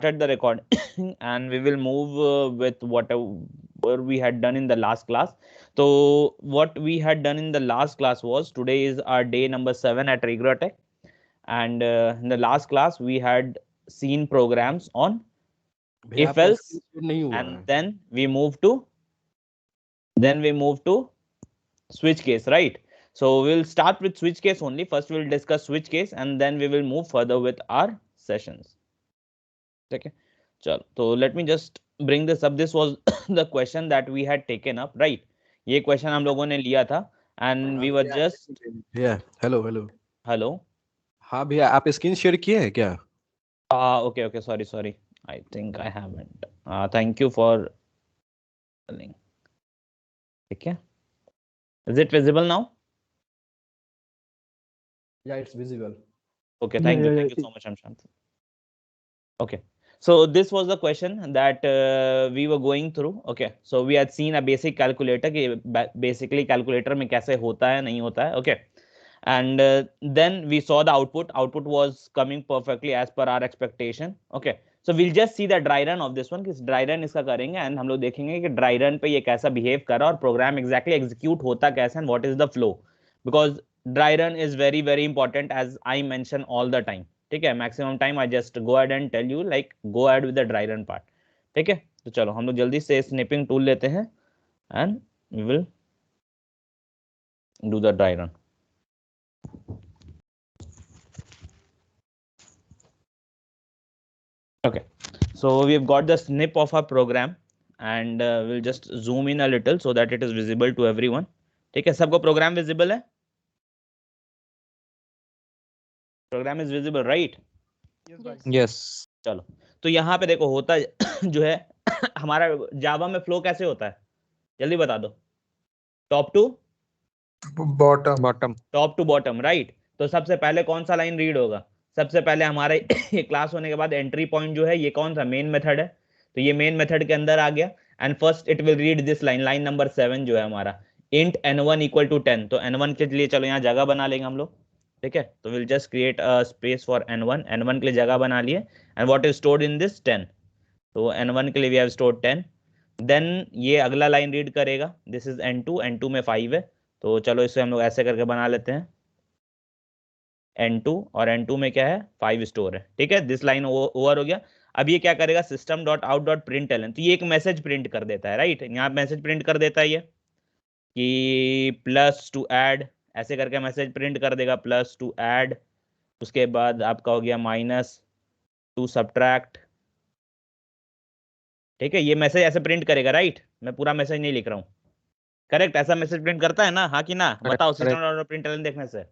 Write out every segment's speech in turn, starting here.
started the recording and we will move with whatever we had done in the last class. So what we had done in the last class was, today is our day number 7 at Regrotech, and in the last class we had seen programs on भैया if आपका else, screen share नहीं हुआ and है। then we move to switch case, right? So we'll start with switch case only. First we'll discuss switch case and then we will move further with our sessions. Okay, chalo, so let me just bring this up. This was the question that we had taken up, right? ये question हम लोगों ने लिया था and हाँ we were भैया, just भैया hello hello. hello. हाँ भैया, आप स्क्रीन शेयर किए हैं क्या? Okay, sorry, I think I haven't. Thank you for telling. ठीक है, is it visible now? या it's visible. Okay, thank you so much, Amshant. Okay, so this was the question that we were going through. Okay, so we had seen a basic calculator कि basically calculator में कैसे होता है नहीं होता है. Okay, and then we saw the output was coming perfectly as per our expectation. Okay, so we'll just see the dry run of this one, कि dry run इसका करेंगे and हम लोग देखेंगे कि dry run पे ये कैसा behave कर रहा है और program exactly execute होता कैसे and what is the flow, because dry run is very important as I mention all the time. ठीक है, maximum time I just go ahead and tell you like go ahead with the dry run part. ठीक है, तो चलो हम लोग जल्दी से स्निपिंग टूल लेते हैं and we will do the dry run. Okay, so we've got the snip of our program and we'll just zoom in a little so that it is visible to everyone. ठीक है, सबको program visible है? Program is visible, right? Yes. चलो, तो यहाँ पे देखो होता जो है हमारा जावा में फ्लो कैसे होता है, जल्दी बता दो. Top to bottom. Top to bottom, right? तो सबसे पहले कौन सा लाइन रीड होगा? सबसे पहले हमारे क्लास होने के बाद एंट्री पॉइंट जो है ये कौन सा मेन मेथड है, तो ये मेन मेथड के अंदर आ गया and first it will read this line, line number 7 जो है हमारा int n1 इक्वल टू 10. तो n1 के लिए चलो यहाँ जगह बना लेंगे हम लोग. ठीक है, तो will just create a space for n1 के लिए जगह बना लिए and what is stored in this 10. तो n1 के लिए वी हैव स्टोर्ड 10. देन ये अगला लाइन रीड करेगा, दिस इज n2 में 5 है, तो चलो इसे हम लोग ऐसे करके बना लेते हैं n2, और n2 में क्या है 5 स्टोर है. ठीक है, दिस लाइन ओवर हो गया. अब ये क्या करेगा, system dot out dot println, तो ये एक मैसेज प्रिंट कर देता है, राइट? यहाँ मैसेज प्रिंट कर देता है ये कि प्लस टू ऐड, ऐसे करके मैसेज प्रिंट कर देगा, प्लस टू ऐड. उसके बाद आपका हो गया माइनस टू सब्ट्रैक्ट. ठीक है, ये मैसेज ऐसे प्रिंट करेगा, राइट? मैं पूरा मैसेज नहीं लिख रहा हूँ, करेक्ट? ऐसा मैसेज प्रिंट करता है ना, हाँ कि ना? बताओ सिस्टम डॉट प्रिंट एलन देखने से.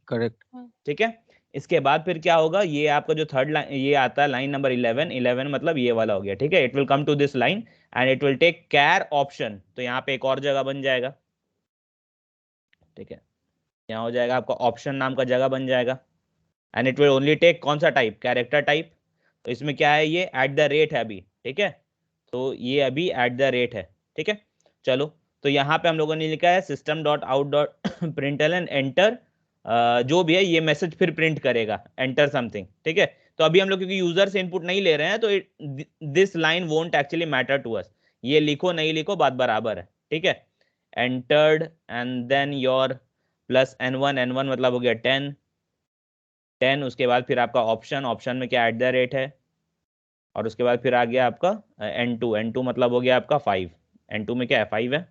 करेक्ट। ठीक है, इसके बाद फिर क्या होगा, ये आपका जो थर्ड लाइन ये आता है लाइन नंबर 11 मतलब ये वाला हो गया. ठीक है, it will come to this line and it will take char option, तो यहाँ पे एक और जगह बन जाएगा. ठीक है, यहाँ हो जाएगा आपका ऑप्शन नाम का जगह बन जाएगा and it will only take कौन सा टाइप, कैरेक्टर टाइप. तो इसमें क्या है, ये एट द रेट है अभी. ठीक है, तो ये अभी एट द रेट है. ठीक है, चलो, तो यहाँ पे हम लोगों ने लिखा है system dot out dot println enter, जो भी है ये मैसेज फिर प्रिंट करेगा एंटर समथिंग. ठीक है, तो अभी हम लोग क्योंकि यूजर से इनपुट नहीं ले रहे हैं तो this line won't actually matter to us, ये लिखो नहीं लिखो बात बराबर है. ठीक है, entered and then your plus n1 मतलब हो गया 10. उसके बाद फिर आपका ऑप्शन में क्या एट द रेट है, और उसके बाद फिर आ गया आपका n2 मतलब हो गया आपका 5. n2 में क्या है 5 है.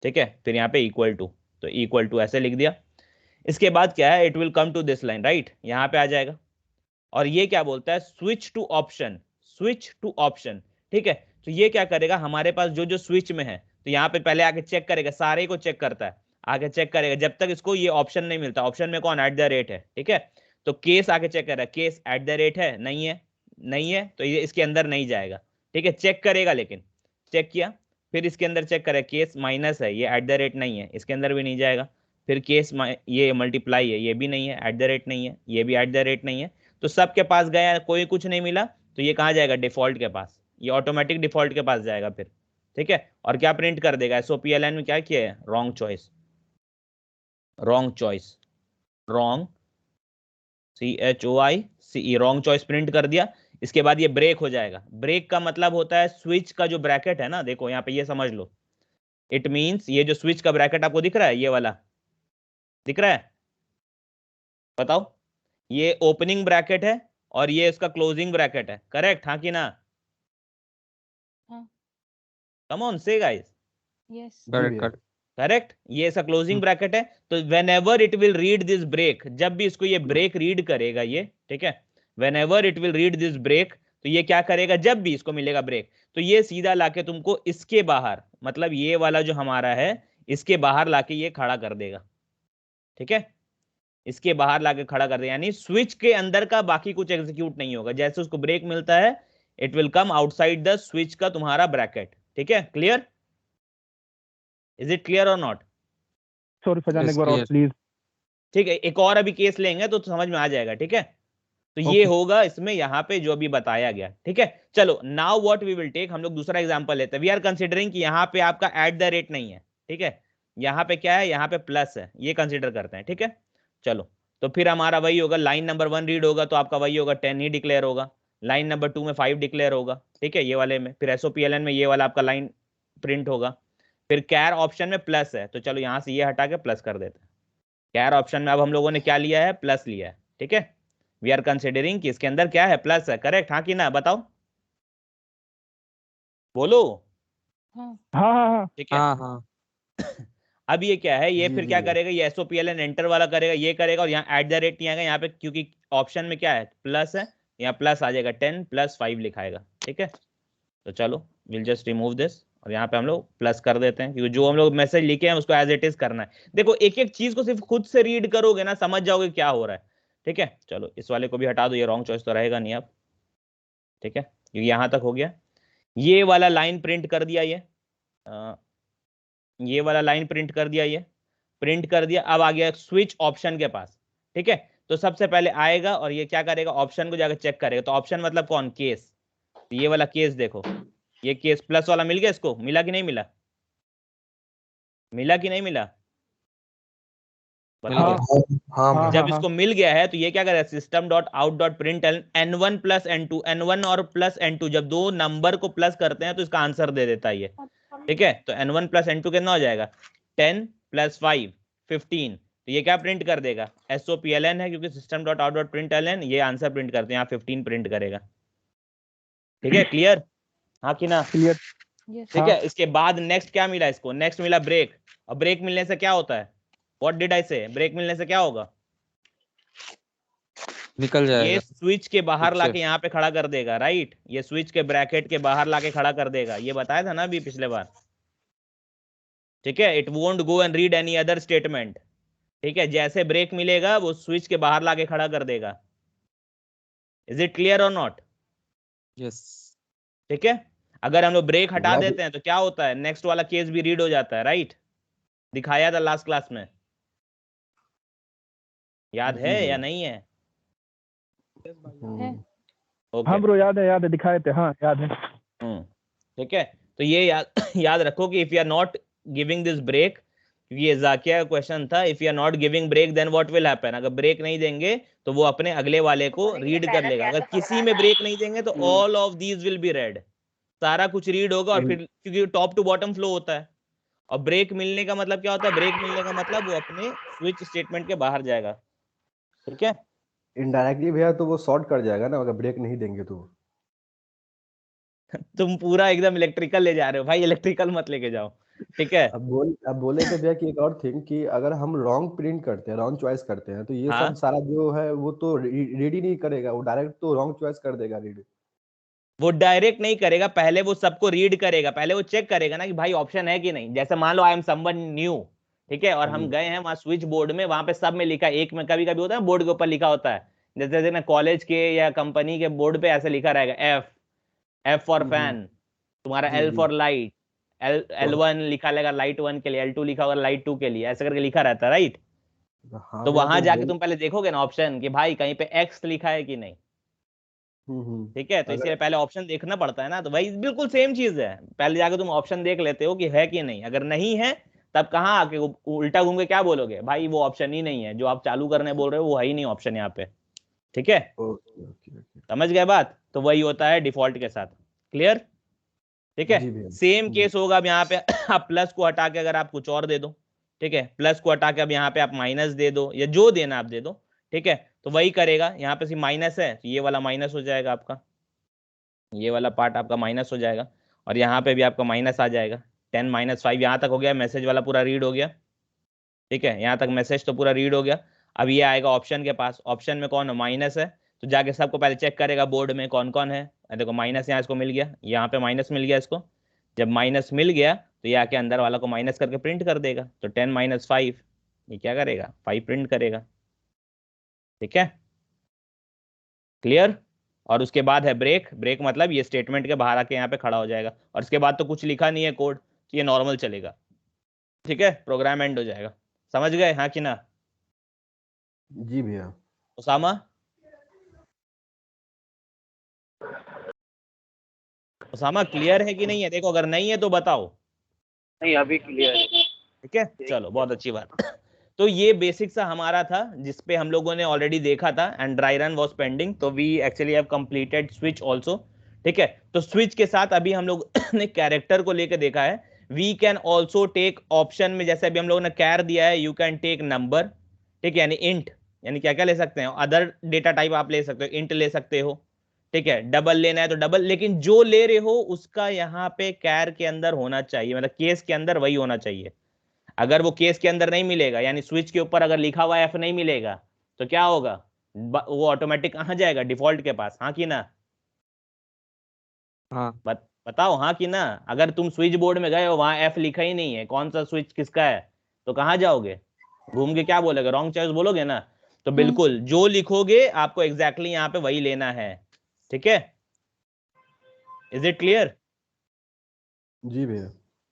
ठीक है, फिर यहाँ पे इक्वल टू, तो इक्वल टू ऐसे लिख दिया. इसके बाद क्या है, it will come to this line, right? यहाँ पे आ जाएगा और ये क्या बोलता है, switch to option, switch to option. ठीक है, तो ये क्या करेगा, हमारे पास जो जो स्विच में है तो यहाँ पे पहले आके चेक करेगा, सारे को चेक करता है, आगे चेक करेगा जब तक इसको ये ऑप्शन नहीं मिलता. ऑप्शन में कौन, एट द रेट है. ठीक है, तो केस आके चेक कर रहा है, केस एट द रेट है, नहीं है, नहीं है, तो ये इसके अंदर नहीं जाएगा. ठीक है, चेक करेगा, लेकिन चेक किया, फिर इसके अंदर चेक करेगा, केस माइनस है, ये एट द रेट नहीं है, इसके अंदर भी नहीं जाएगा. फिर केस ये मल्टीप्लाई है, ये भी नहीं है, एट द रेट नहीं है, ये भी एट द रेट नहीं है. तो सबके पास गया, कोई कुछ नहीं मिला, तो ये कहाँ जाएगा, डिफॉल्ट के पास, ये ऑटोमेटिक डिफॉल्ट के पास जाएगा फिर. ठीक है, और क्या प्रिंट कर देगा, SOPLN में क्या किया है, wrong choice, wrong choice, wrong CHOICE, wrong choice print कर दिया. इसके बाद ये ब्रेक हो जाएगा। ब्रेक का मतलब होता है स्विच का जो ब्रैकेट है ना, देखो यहाँ पे ये समझ लो, इट मींस ये जो स्विच का ब्रैकेट आपको दिख रहा है, ये वाला दिख रहा है, बताओ, ये ओपनिंग ब्रैकेट है और ये इसका क्लोजिंग ब्रैकेट है, करेक्ट, हाँ कि ना? कम ऑन से guys, yes correct correct correct, ये इसका क्लोजिंग ब्रैकेट है। तो whenever it will read this break, जब भी इसको ये ब्रेक रीड करेगा ये, ठीक है, whenever it will read this break, तो ये क्या करेगा, जब भी इसको मिलेगा ब्रेक, तो ये सीधा लाके तुमको इसके बाहर, मतलब ये वाला जो हमारा है, इसके बाहर लाके ये खड़ा कर देगा, ठीक है, इसके बाहर लाके खड़ा कर देगा, यानी स्विच के अंदर का बाकी कुछ एग्जीक्यूट नहीं होगा, जैसे उसको ब्रेक मिलता है it will come outside the switch का तुम्हारा ब्रैकेट, ठीक है, क्लियर? इज इट क्लियर और नॉट? सॉरी फजान, एक बार और clear. प्लीज। ठीक है, एक और अभी केस लेंगे तो समझ में आ जाएगा, ठीक है। तो ये होगा इसमें यहाँ पे जो अभी बताया गया, ठीक है। चलो now what we will take, हम लोग दूसरा एग्जांपल लेते हैं। वी आर कंसीडरिंग कि यहाँ पे आपका एट द रेट नहीं है, ठीक है, यहाँ पे क्या है, यहाँ पे प्लस है, ये कंसीडर करते हैं, ठीक है। चलो तो फिर हमारा वही होगा, लाइन नंबर 1 रीड होगा तो आपका वही होगा 10 ही डिक्लेयर होगा, लाइन नंबर 2 में 5 डिक्लेयर होगा, ठीक है, ये वाले में, फिर SOPLN में ये वाला आपका लाइन प्रिंट होगा, फिर कैर ऑप्शन में प्लस है, तो चलो यहाँ से ये हटा के प्लस कर देते हैं। कैर ऑप्शन में अब हम लोगों ने क्या लिया है, प्लस लिया है, ठीक है। वी आर कंसिडरिंग कि इसके अंदर क्या है, प्लस है, करेक्ट, हाँ कि ना, बताओ, बोलो। हाँ हाँ हाँ हाँ ठीक है। हाँ हाँ अब ये क्या है, ये जी फिर जी क्या भैया। करेगा, ये SOPLN एंटर वाला करेगा, ये करेगा, और यहाँ एट द रेट नहीं आएगा, यहाँ पे क्योंकि ऑप्शन में क्या है, प्लस है, यहाँ प्लस आ जाएगा, 10 + 5 लिखाएगा, ठीक है। तो चलो विल जस्ट रिमूव दिस, और यहाँ पे हम लोग प्लस कर देते हैं, क्योंकि जो हम लोग मैसेज लिखे हैं उसको एज इट इज करना है। देखो एक एक चीज को सिर्फ खुद से रीड करोगे ना, समझ जाओगे क्या हो रहा है, ठीक है। चलो इस वाले को भी हटा दो, ये रॉन्ग चॉइस तो रहेगा नहीं अब, ठीक है, क्योंकि यहाँ तक हो गया। ये वाला लाइन प्रिंट कर दिया, ये वाला लाइन प्रिंट कर दिया, ये प्रिंट कर दिया। अब आ गया स्विच ऑप्शन के पास, ठीक है। तो सबसे पहले आएगा और ये क्या करेगा, ऑप्शन को जाकर चेक करेगा। तो ऑप्शन मतलब कौन, केस, ये वाला केस देखो, ये केस प्लस वाला मिल गया, इसको मिला कि नहीं मिला, मिला कि नहीं मिला, मिल बताओ। गया। हाँ जब हाँ इसको मिल गया है तो ये क्या करेगा, system.out.println n1 + n2, n1 और प्लस n2 जब दो नंबर को प्लस करते हैं तो इसका आंसर दे देता है ये, ठीक है। तो n1 + n2 कितना हो जाएगा, 10 + 5 15। तो ये क्या प्रिंट कर देगा, SOPLN है, क्योंकि system.out.println ये आंसर प्रिंट करते हैं, यहाँ 15 प्रिंट करेगा, ठीक है, क्लियर, हाँ कि ना, क्लियर। यस ठीक है। इसके बाद नेक्स्ट क्या मिला इसको, नेक्स्ट मिला ब्रेक। और ब्रेक मिलने से क्या होता है, व्हाट डिड आई से, ब्रेक मिलने से क्या होगा, निकल ये जाएगा स्विच के बाहर ठीक से। लाके यहाँ पे खड़ा कर देगा, राइट, ये स्विच के ब्रैकेट के बाहर लाके खड़ा कर देगा, ये बताया था ना अभी पिछले बार, ठीक है। It won't go and read any other statement, ठीक है, जैसे ब्रेक मिलेगा वो स्विच के बाहर लाके खड़ा कर देगा। इज इट क्लियर और नॉट? यस ठीक है। अगर हम लोग ब्रेक हटा भैया देते हैं तो क्या होता है, नेक्स्ट वाला केस भी रीड हो जाता है, राइट, दिखाया था लास्ट क्लास में, याद जी है या भैया। नहीं है? है ओके, हाँ ब्रो, याद है दिखाए थे, हाँ याद है। ठीक है। तो ये याद याद रखो कि if you are not giving this break, क्योंकि ये जाकिया का क्वेश्चन था, if you are not giving break then what will happen, अगर ब्रेक नहीं देंगे तो वो अपने अगले वाले को रीड कर लेगा। अगर किसी में ब्रेक नहीं देंगे तो all of these will be red, सारा कुछ रीड होगा, और फिर क्योंकि टॉप टू बॉटम फ्लो होता है। और ब्रेक मिलने का मतलब क्या होता है, ब्रेक मिलने का मतलब वो अपने स्विच स्टेटमेंट के बाहर जाएगा, ठीक है। इनडायरेक्टली भैया तो वो शॉर्ट कर जाएगा ना, अगर ब्रेक नहीं देंगे तो। तुम पूरा एकदम इलेक्ट्रिकल ले जा रहे हो भाई, इलेक्ट्रिकल मत लेके जाओ, ठीक है। अब बोले थे भैया कि एक और थिंग कि अगर हम रॉन्ग प्रिंट करते हैं, रॉन्ग चॉइस करते हैं, तो ये हाँ, सब सारा जो है वो तो रीड ही नहीं करेगा, वो डायरेक्ट तो रॉन्ग चॉइस कर देगा रीड। वो डायरेक्ट नहीं करेगा, पहले वो सबको रीड करेगा, पहले वो चेक करेगा ना कि भाई ऑप्शन है कि नहीं। जैसे मान लो आई एम समवन न्यू, ठीक है, और हम गए हैं वहां स्विच बोर्ड में, वहां पे सब में लिखा है, एक में कभी कभी होता है बोर्ड के ऊपर लिखा होता है, जैसे ना कॉलेज के या कंपनी के बोर्ड पे ऐसे लिखा रहेगा, एफ फॉर फैन, तुम्हारा G L G. For light, L1 लिखा रहेगा लाइट 1 के लिए, L2 लिखा होगा लाइट 2 के लिए, ऐसे करके लिखा रहता है, राइट। हाँ तो भैया वहां तो जाके तुम पहले देखोगे ना ऑप्शन कि भाई कहीं पे एक्स लिखा है कि नहीं, ठीक है। तो इसलिए अगर पहले ऑप्शन देखना पड़ता है ना। तो भाई बिल्कुल सेम चीज है, पहले जाके तुम ऑप्शन देख लेते हो कि है कि नहीं, अगर नहीं है तब कहाँ आके उल्टा घूम के क्या बोलोगे, भाई वो ऑप्शन ही नहीं है, जो आप चालू करने बोल रहे हो वो है ही नहीं ऑप्शन यहाँ पे, ठीक है। Okay okay okay. समझ गए बात? तो वही होता है डिफॉल्ट के साथ। क्लियर? ठीक जी है। भैया। सेम केस होगा अब यहाँ पे आप प्लस को हटा के अगर आप कुछ और दे दो, ठीक है, प्लस को हटा के अब यहाँ पे आप माइनस दे दो या जो देना आप दे दो, ठीक है, तो वही करेगा। यहाँ पे सिर्फ माइनस है तो ये वाला माइनस हो जाएगा आपका, ये वाला पार्ट आपका माइनस हो जाएगा, और यहाँ पे भी आपका माइनस आ जाएगा। 10 - 5 यहाँ तक हो गया, मैसेज वाला पूरा रीड हो गया। ठीक है, यहाँ तक मैसेज तो पूरा रीड हो गया। अब ये आएगा ऑप्शन के पास, ऑप्शन में कौन है, माइनस है, तो जाके सबको पहले चेक करेगा बोर्ड में कौन कौन है। देखो माइनस यहाँ इसको मिल गया, यहाँ पे माइनस मिल गया इसको। जब माइनस मिल गया तो ये आके अंदर वाला को माइनस करके प्रिंट कर देगा। तो 10 - 5 ये क्या करेगा, 5 प्रिंट करेगा। ठीक है, क्लियर? और उसके बाद है ब्रेक, ब्रेक मतलब ये स्टेटमेंट के बाहर आके यहाँ पे खड़ा हो जाएगा, और इसके बाद तो कुछ लिखा नहीं है कोड, तो ये नॉर्मल चलेगा। ठीक है, प्रोग्राम एंड हो जाएगा। समझ गए, हाँ कि ना? जी भैया। उसामा? उसामा क्लियर है कि नहीं है? देखो अगर नहीं है तो बताओ। नहीं अभी क्लियर है। ठीक है, चलो बहुत अच्छी बात। तो ये बेसिक सा हमारा था जिसपे हम लोगों ने ऑलरेडी देखा था, and dry run was pending, तो we actually have completed switch also. ठीक है, तो स्विच के साथ अभी हम लोग ने कैरेक्टर को लेके देखा है। We can also take option में, जैसे अभी हम लोगों ने कैर दिया है, यू कैन टेक नंबर। ठीक है, यानी इंट, यानी क्या क्या ले सकते हैं, अदर डेटा टाइप आप ले सकते हो, इंट ले सकते हो। ठीक है, डबल लेना है तो डबल, लेकिन जो ले रहे हो उसका यहाँ पे कैर के अंदर होना चाहिए, मतलब केस के अंदर वही होना चाहिए। अगर वो केस के अंदर नहीं मिलेगा, यानी स्विच के ऊपर अगर लिखा हुआ एफ नहीं मिलेगा, तो क्या होगा, वो ऑटोमेटिक कहाँ जाएगा, डिफॉल्ट के पास। हाँ कि ना? हाँ बताओ हाँ कि ना? अगर तुम स्विच बोर्ड में गए हो, वहां एफ लिखा ही नहीं है, कौन सा स्विच किसका है, तो कहाँ जाओगे, घूम के क्या बोलोगे, रॉन्ग चॉइस बोलोगे ना। तो बिल्कुल जो लिखोगे आपको एग्जैक्टली यहाँ पे वही लेना है। ठीक है, इज इट क्लियर? जी भैया।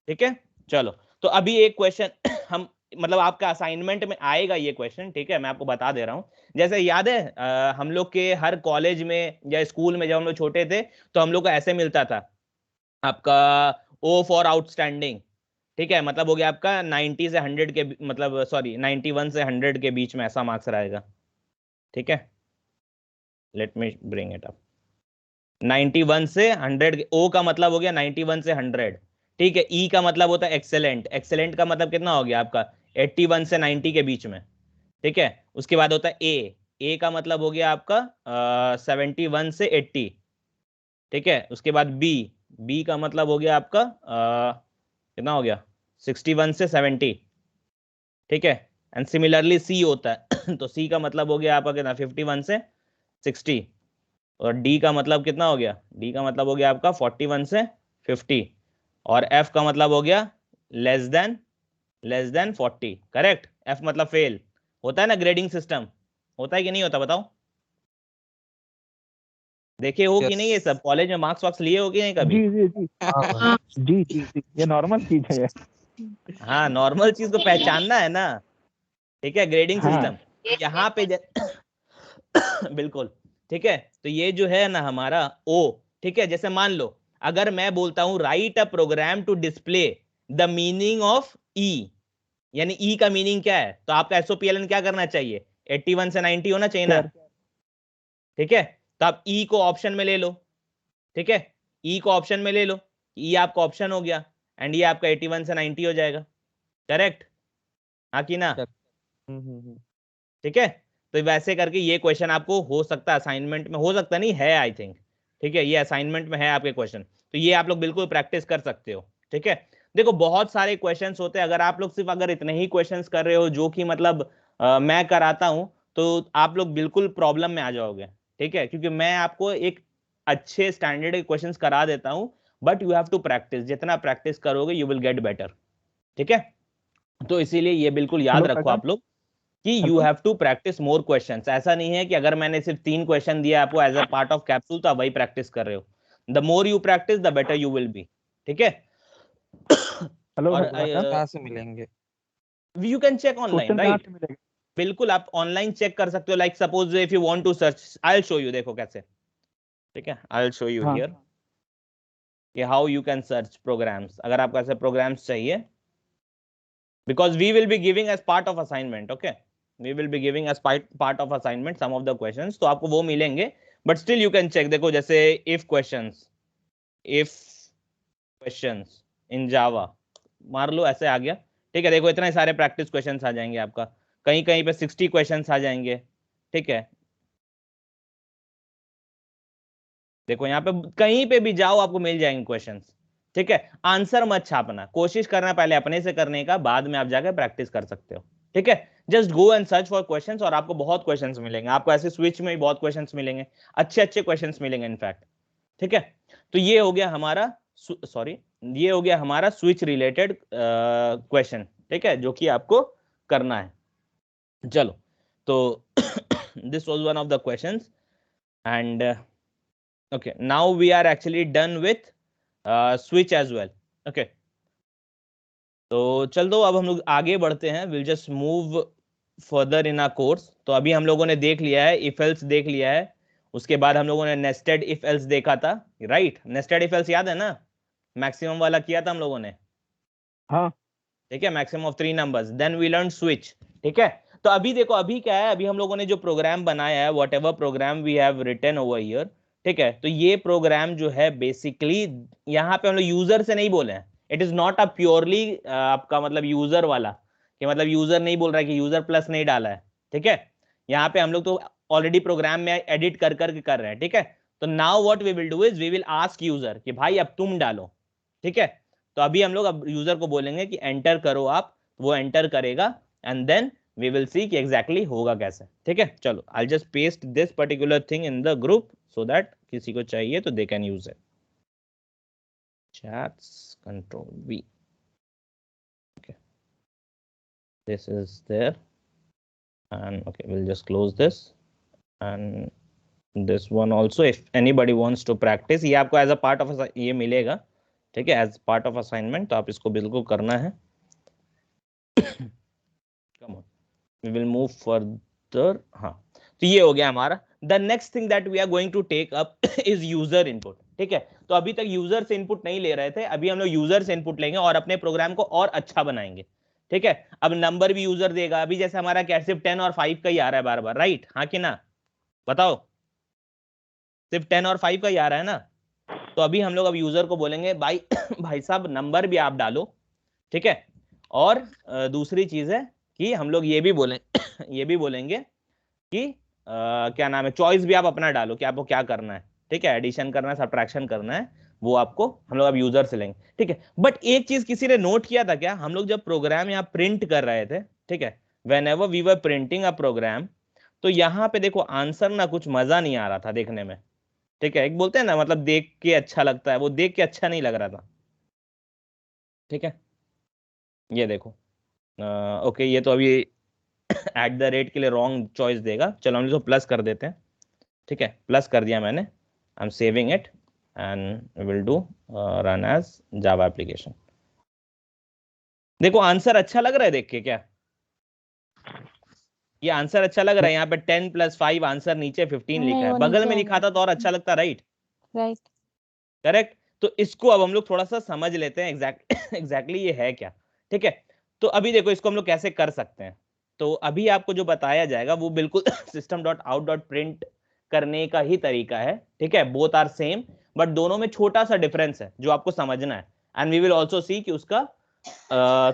ठीक है, चलो। तो अभी एक क्वेश्चन हम, मतलब आपका असाइनमेंट में आएगा ये क्वेश्चन। ठीक है, मैं आपको बता दे रहा हूं। जैसे याद है हम लोग के हर कॉलेज में या स्कूल में जब हम लोग छोटे थे, तो हम लोग को ऐसे मिलता था आपका ओ फॉर आउटस्टैंडिंग। ठीक है, मतलब हो गया आपका 90 से 100 के, मतलब सॉरी 91 से 100 के बीच में ऐसा मार्क्स रहेगा। ठीक है, late me bring it up. 91 से 100, ओ का मतलब हो गया 91 से 100। ठीक है, ई का मतलब होता है एक्सेलेंट, एक्सेलेंट का मतलब कितना हो गया आपका, 81 से 90 के बीच में। ठीक है, उसके बाद होता है ए का मतलब हो गया आपका 71 से 80। ठीक है, उसके बाद बी का मतलब हो गया आपका कितना हो गया, 61 से 70। ठीक है, एंड सिमिलरली सी होता है तो सी का मतलब हो गया आपका कितना, 51 से 60। और डी का मतलब कितना हो गया, डी का मतलब हो गया आपका 41 से 50। और एफ का मतलब हो गया लेस देन 40। करेक्ट, एफ मतलब फेल। होता है ना ग्रेडिंग सिस्टम, होता है कि नहीं होता, बताओ। देखे हो कि नहीं, ये सब कॉलेज में मार्क्स वार्क्स लिए हो कि नहीं कभी? जी जी जी जी जी जी, ये नॉर्मल चीज है ये। हाँ, नॉर्मल चीज को पहचानना है ना। ठीक है, ग्रेडिंग हाँ सिस्टम यहाँ पे बिल्कुल। ठीक है, तो ये जो है ना हमारा ओ, ठीक है, जैसे मान लो अगर मैं बोलता हूं write a program to display the meaning of E, यानी ई का मीनिंग क्या है, तो आपका एसओपीएलएन क्या करना चाहिए, 81 से 90 होना चाहिए ना। कैर। ठीक है, तो आप ई को ऑप्शन में ले लो। ठीक है, ई को ऑप्शन में ले लो, ई आपका ऑप्शन हो गया, एंड ये आपका 81 से 90 हो जाएगा। करेक्ट, हाँ कि ना? ठीक है, तो वैसे करके ये क्वेश्चन आपको हो सकता है असाइनमेंट में, हो सकता नहीं है, आई थिंक। ठीक है, ये असाइनमेंट में है आपके क्वेश्चन, तो ये आप लोग बिल्कुल प्रैक्टिस कर सकते हो। ठीक है, देखो बहुत सारे क्वेश्चंस होते हैं, अगर आप लोग सिर्फ अगर इतने ही क्वेश्चंस कर रहे हो जो कि मतलब मैं कराता हूं, तो आप लोग बिल्कुल प्रॉब्लम में आ जाओगे। ठीक है, क्योंकि मैं आपको एक अच्छे स्टैंडर्ड के क्वेश्चंस करा देता हूं, but you have to practice, जितना प्रैक्टिस करोगे यू विल गेट बेटर। ठीक है, तो इसीलिए ये बिल्कुल याद हेलो रखो फैजान, आप लोग कि you hello. Have to practice more questions. ऐसा नहीं है कि अगर मैंने सिर्फ 3 क्वेश्चन दिया आपको as a part of capsule तो आप वही प्रैक्टिस कर रहे हो। The more you practice the better you will be. ठीक है, हेलो और फैजान, कहाँ से मिलेंगे? You can check online, question कहाँ राइट? से मिलेगा? बिल्कुल आप ऑनलाइन चेक कर सकते हो, like suppose if you want to search, I will show you, देखो कैसे। ठीक है, आई विल शो यू हाँ हियर कि how you can search programs, अगर आपको ऐसे प्रोग्राम्स चाहिए, because we will be giving as part of assignment. Okay, we will be giving as part of assignment some of the questions, तो आपको वो मिलेंगे। But still you can check. देखो जैसे इफ क्वेश्चंस इन जावा मार लो, ऐसे आ गया, ठीक है। देखो इतने सारे प्रैक्टिस क्वेश्चंस आ जाएंगे आपका, कहीं कहीं पे 60 क्वेश्चंस आ जाएंगे, ठीक है। देखो यहाँ पे कहीं पे भी जाओ आपको मिल जाएंगे क्वेश्चंस, ठीक है। आंसर मत छापना, कोशिश करना पहले अपने से करने का, बाद में आप जाकर प्रैक्टिस कर सकते हो, ठीक है। Just go and search for questions और आपको बहुत क्वेश्चंस मिलेंगे। आपको ऐसे स्विच में भी बहुत क्वेश्चंस मिलेंगे, अच्छे अच्छे क्वेश्चंस मिलेंगे इनफैक्ट, ठीक है। तो ये हो गया हमारा ये हो गया हमारा स्विच रिलेटेड क्वेश्चन, ठीक है, जो कि आपको करना है। चलो, तो this was one of the questions and okay, now we are actually done with switch as well. Okay, तो चल दो अब हम लोग आगे बढ़ते हैं। we'll just move further in our course. तो अभी हम लोगों ने देख लिया है if else, देख लिया है, उसके बाद हम लोगों ने nested if else देखा था, right? nested if else याद है ना, मैक्सिमम वाला किया था हम लोगों ने, हाँ ठीक है, maximum of 3 numbers. Then we learn switch, ठीक है। तो अभी देखो अभी क्या है, अभी हम लोगों ने जो प्रोग्राम बनाया है, whatever program we have written over here, ठीक है, तो ये प्रोग्राम जो है बेसिकली यहाँ पे हम लोग यूजर से नहीं बोले हैं। It is not a purely आपका मतलब यूजर वाला, कि मतलब यूजर नहीं बोल रहा है कि यूजर प्लस नहीं डाला है, ठीक है। यहाँ पे हम लोग तो ऑलरेडी प्रोग्राम में एडिट कर करके कर रहे हैं, ठीक है। तो now what we will do is we will ask user कि भाई अब तुम डालो, ठीक है। तो अभी हम लोग अब यूजर को बोलेंगे कि एंटर करो आप, वो एंटर करेगा and then we will see कि एग्जैक्टली होगा कैसे, ठीक है। चलो, I just paste this particular thing in the group so that किसी को चाहिए तो they can use it. chats control V, okay, this is there and okay, we'll just close this and this one also if anybody wants to practice। ये आपको as a part of ये मिलेगा, ठीक है, एज पार्ट ऑफ असाइनमेंट, तो आप इसको बिल्कुल करना है। Come on, we will move further. हाँ, तो ये हो गया हमारा। The next thing that we are going to take up is user input, ठीक है। तो अभी तक यूजर से इनपुट नहीं ले रहे थे, अभी हम लोग यूजर से इनपुट लेंगे और अपने प्रोग्राम को और अच्छा बनाएंगे, ठीक है। अब नंबर भी यूजर देगा, अभी जैसे हमारा क्या सिर्फ 10 और 5 का ही आ रहा है बार बार, राइट? हाँ कि ना, बताओ, सिर्फ 10 और 5 का ही आ रहा है ना। तो अभी हम लोग अब यूजर को बोलेंगे भाई भाई साहब नंबर भी आप डालो, ठीक है। और दूसरी चीज है कि हम लोग ये भी बोलेंगे कि क्या नाम है, चॉइस भी आप अपना डालो कि आपको क्या करना है, ठीक है। एडिशन करना है, सब्ट्रैक्शन करना है, वो आपको हम लोग अब यूजर से लेंगे, ठीक है। बट एक चीज किसी ने नोट किया था क्या, हम लोग जब प्रोग्राम यहाँ प्रिंट कर रहे थे, ठीक है, whenever we were printing a program, तो यहाँ पे देखो आंसर ना कुछ मजा नहीं आ रहा था देखने में, ठीक है। एक बोलते हैं ना मतलब देख के अच्छा लगता है, वो देख के अच्छा नहीं लग रहा था, ठीक है। ये देखो ओके, ये तो अभी एट द रेट के लिए रॉन्ग चॉइस देगा, चलो हम इसको प्लस कर देते हैं, ठीक है। प्लस कर दिया मैंने, I am saving it and will do run as Java application. देखो आंसर अच्छा लग रहा है देख के क्या, ये आंसर अच्छा लग रहा है। यहाँ पे 10 + 5 आंसर, नीचे 15 लिखा है, बगल में लिखा था तो और अच्छा लगता, राइट? Right, correct. तो इसको अब हम लोग थोड़ा सा समझ लेते हैं एग्जैक्टली ये है क्या, ठीक है। तो अभी देखो इसको हम लोग कैसे कर सकते हैं। तो अभी आपको जो बताया जाएगा वो बिल्कुल system.out.print करने का ही तरीका है, ठीक है। बोथ आर सेम, बट दोनों में छोटा सा डिफरेंस है जो आपको समझना है, and we will also see कि उसका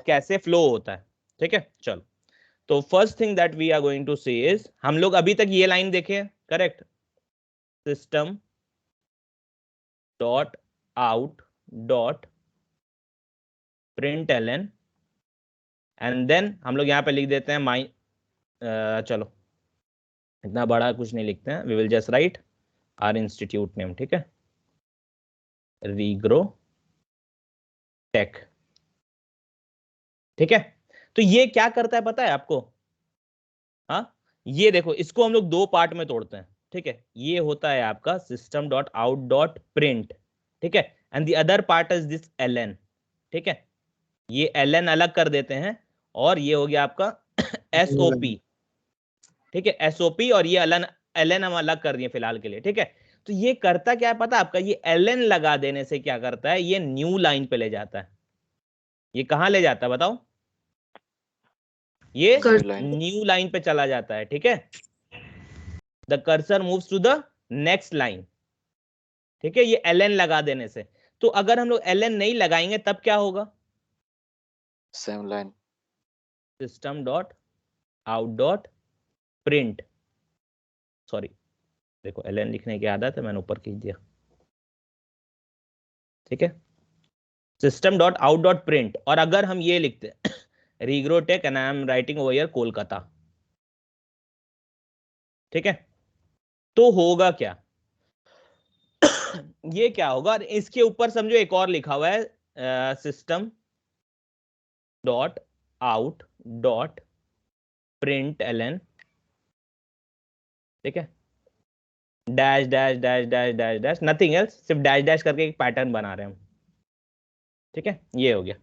कैसे फ्लो होता है, ठीक है। चलो, तो first thing that we are going to see is, हम लोग अभी तक ये लाइन देखे, correct, system dot out dot println and then हम लोग यहाँ पे लिख देते हैं चलो इतना बड़ा कुछ नहीं लिखते हैं, we will just write our institute name, ठीक है, रीग्रो टेक, ठीक है। तो ये क्या करता है पता है आपको? हाँ, ये देखो इसको हम लोग दो पार्ट में तोड़ते हैं, ठीक है। ये होता है आपका system.out.print, ठीक है, and the other part is this ln, ठीक है। ये ln अलग कर देते हैं और ये हो गया आपका SOP, ठीक है, SOP, और ये ln हम अलग कर दिए फिलहाल के लिए, ठीक है। तो ये करता क्या है पता है आपका, ये ln लगा देने से क्या करता है, ये न्यू लाइन पे ले जाता है। ये कहां ले जाता है बताओ? ये न्यू लाइन पे चला जाता है, ठीक है। The cursor moves to the next line, ठीक है, ये ln लगा देने से। तो अगर हम लोग ln नहीं लगाएंगे तब क्या होगा? Same line. System dot out dot print, sorry देखो ln लिखने की आदत है, मैंने ऊपर खींच दिया, ठीक है, system dot out dot print. और अगर हम ये लिखते Regrowtech and I am writing over here Kolkata, ठीक है, तो होगा क्या? ये क्या होगा? इसके ऊपर समझो एक और लिखा हुआ है, system dot out dot print ln, ठीक है, dash dash dash dash dash dash, nothing else, सिर्फ डैश डैश करके एक पैटर्न बना रहे हैं हम, ठीक है, ये हो गया।